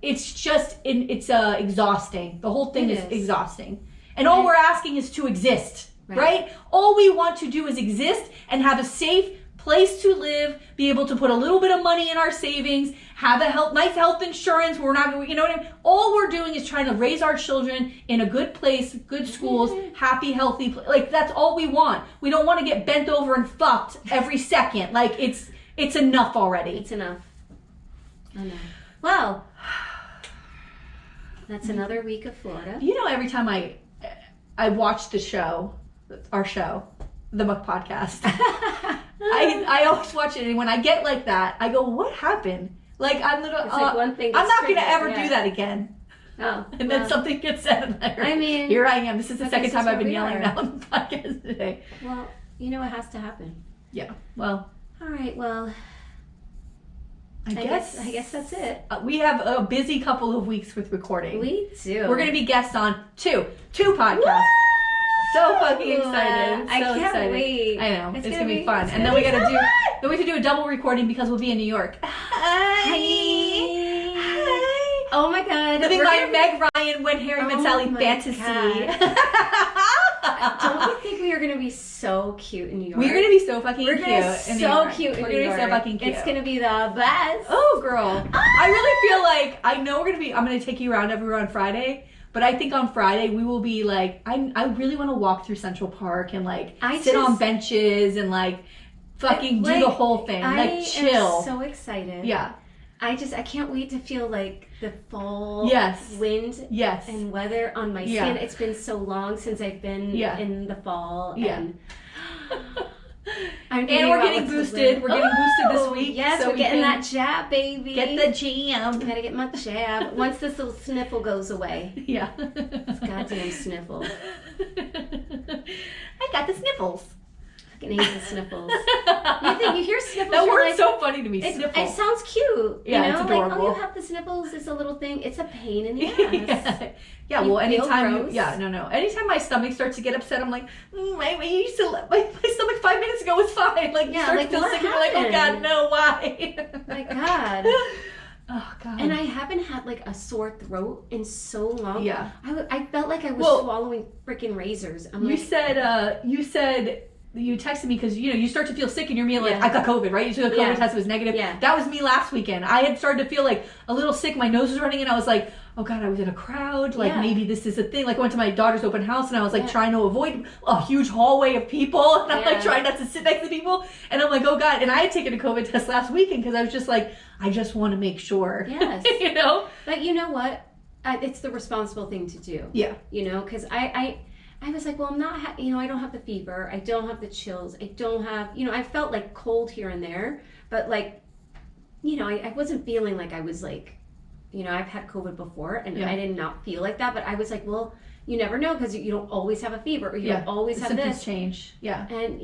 Speaker 2: It's exhausting. The whole thing is exhausting. And all we're asking is to exist, right? All we want to do is exist and have a safe place to live, be able to put a little bit of money in our savings, have nice health insurance. We're not, you know what I mean? All we're doing is trying to raise our children in a good place, good schools, happy, healthy, like that's all we want. We don't want to get bent over and fucked every second. Like it's enough already.
Speaker 1: It's enough. I know. Well, that's another week of Florida.
Speaker 2: You know, every time I watch our show, the Muck Podcast, I always watch it, and when I get like that, I go, what happened? Like I'm not gonna ever do that again.
Speaker 1: Oh,
Speaker 2: and then something gets said.
Speaker 1: I mean,
Speaker 2: here I am. This is the second time I've been yelling
Speaker 1: that
Speaker 2: on the podcast today.
Speaker 1: Well, you know, it has to happen.
Speaker 2: Yeah. Well.
Speaker 1: All right. Well. I guess that's it.
Speaker 2: We have a busy couple of weeks with recording.
Speaker 1: We do.
Speaker 2: We're gonna be guests on two podcasts. Woo! So fucking excited!
Speaker 1: I can't wait.
Speaker 2: I know it's gonna be fun. And then we have to do a double recording because we'll be in New York. Hi.
Speaker 1: Oh my god!
Speaker 2: Living my Meg Ryan When Harry Met Sally fantasy.
Speaker 1: Don't you think we are gonna be so cute in New York?
Speaker 2: We're gonna be so fucking cute.
Speaker 1: We're gonna be so cute in New York.
Speaker 2: We're gonna be so fucking cute.
Speaker 1: It's gonna be the best.
Speaker 2: Oh, girl! I really feel like I know I'm gonna take you around everywhere on Friday. But I think on Friday we will be like, I really want to walk through Central Park and like sit on benches and like fucking do the whole thing, like chill.
Speaker 1: I'm so excited.
Speaker 2: Yeah.
Speaker 1: I can't wait to feel like the fall wind and weather on my skin. It's been so long since I've been in the fall. And
Speaker 2: we're getting boosted. We're getting boosted this week.
Speaker 1: Yes, so we're getting that jab, baby.
Speaker 2: Get the jam.
Speaker 1: Gotta get my jab. Once this little sniffle goes away.
Speaker 2: Yeah.
Speaker 1: This goddamn sniffle.
Speaker 2: I got the sniffles.
Speaker 1: I fucking hate the sniffles. You hear sniffles?
Speaker 2: That word's so funny to me. Sniffle.
Speaker 1: It sounds cute.
Speaker 2: Yeah,
Speaker 1: you know?
Speaker 2: it's adorable.
Speaker 1: Like, oh, you have the sniffles. It's a little thing. It's a pain in the ass.
Speaker 2: Yeah, well, anytime anytime my stomach starts to get upset, I'm like, my stomach 5 minutes ago was fine. Like, you start to feel sick, and you're like, oh God, no, why?
Speaker 1: My God.
Speaker 2: Oh God.
Speaker 1: And I haven't had like a sore throat in so long.
Speaker 2: Yeah.
Speaker 1: I felt like I was swallowing freaking razors. You
Speaker 2: said you texted me because you start to feel sick and you're being like, I got COVID, right? You took a COVID test, it was negative.
Speaker 1: Yeah.
Speaker 2: That was me last weekend. I had started to feel like a little sick. My nose was running and I was like, oh God, I was in a crowd. Like maybe this is a thing. Like I went to my daughter's open house and I was like trying to avoid a huge hallway of people. And I'm like trying not to sit next to people. And I'm like, oh God. And I had taken a COVID test last weekend because I was just like, I just want to make sure.
Speaker 1: Yes. But you know what? It's the responsible thing to do. Yeah. Because I was like, well, I'm not, I don't have the fever. I don't have the chills. I don't have, I felt like cold here and there. But like, I wasn't feeling like I was like, I've had COVID before and I did not feel like that. But I was like, well, you never know because you don't always have a fever or you don't always have
Speaker 2: symptoms
Speaker 1: this.
Speaker 2: Change. Yeah.
Speaker 1: And,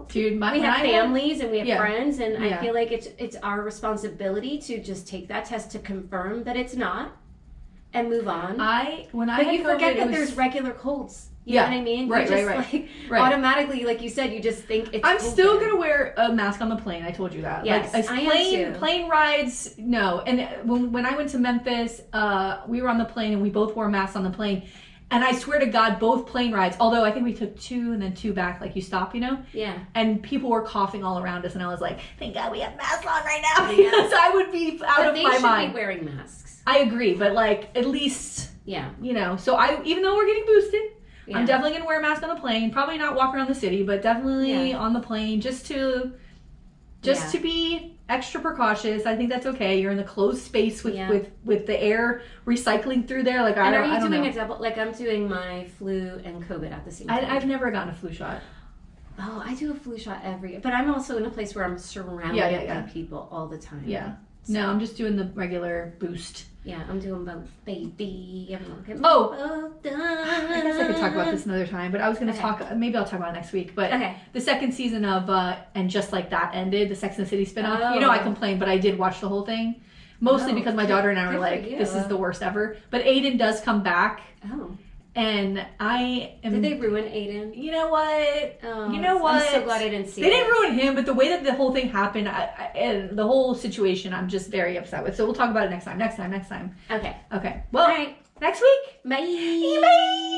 Speaker 2: dude,
Speaker 1: we have families and we have friends. And
Speaker 2: I
Speaker 1: feel like it's our responsibility to just take that test to confirm that it's not and move on. But you forget that there's regular colds. You know what I mean?
Speaker 2: Right.
Speaker 1: Like, automatically, like you said, you just think it's
Speaker 2: I'm still going to wear a mask on the plane. I told you that.
Speaker 1: Yes,
Speaker 2: plane rides, no. And when I went to Memphis, we were on the plane and we both wore masks on the plane. And I swear to God, both plane rides, although I think we took 2 and then 2 back, like you stop,
Speaker 1: Yeah.
Speaker 2: And people were coughing all around us. And I was like, thank God we have masks on right now. Because I would be out of my mind.
Speaker 1: They should be wearing masks.
Speaker 2: I agree. But like, at least, So even though we're getting boosted, I'm definitely going to wear a mask on the plane. Probably not walk around the city, but definitely on the plane just to be extra precautious. I think that's okay. You're in the closed space with the air recycling through there. Like,
Speaker 1: are you doing a double? Like, I'm doing my flu and COVID at the same time.
Speaker 2: I've never gotten a flu shot.
Speaker 1: Oh, I do a flu shot but I'm also in a place where I'm surrounded by people all the time.
Speaker 2: Yeah. So. No, I'm just doing the regular boost.
Speaker 1: Yeah, I'm doing both, baby. Everyone get
Speaker 2: both done. I guess I could talk about this another time, but I was going to maybe I'll talk about it next week. But the second season of And Just Like That ended, the Sex and the City spinoff.
Speaker 1: Oh.
Speaker 2: I complained, but I did watch the whole thing. Mostly because my daughter and I were like, this is the worst ever. But Aiden does come back.
Speaker 1: Oh.
Speaker 2: And I am...
Speaker 1: Did they ruin Aiden?
Speaker 2: You know what?
Speaker 1: Oh, I'm so glad I didn't see it.
Speaker 2: They didn't ruin him, but the way that the whole thing happened, and the whole situation, I'm just very upset with. So we'll talk about it next time.
Speaker 1: Okay.
Speaker 2: Well,
Speaker 1: all right.
Speaker 2: Next week.
Speaker 1: Bye.
Speaker 2: Bye.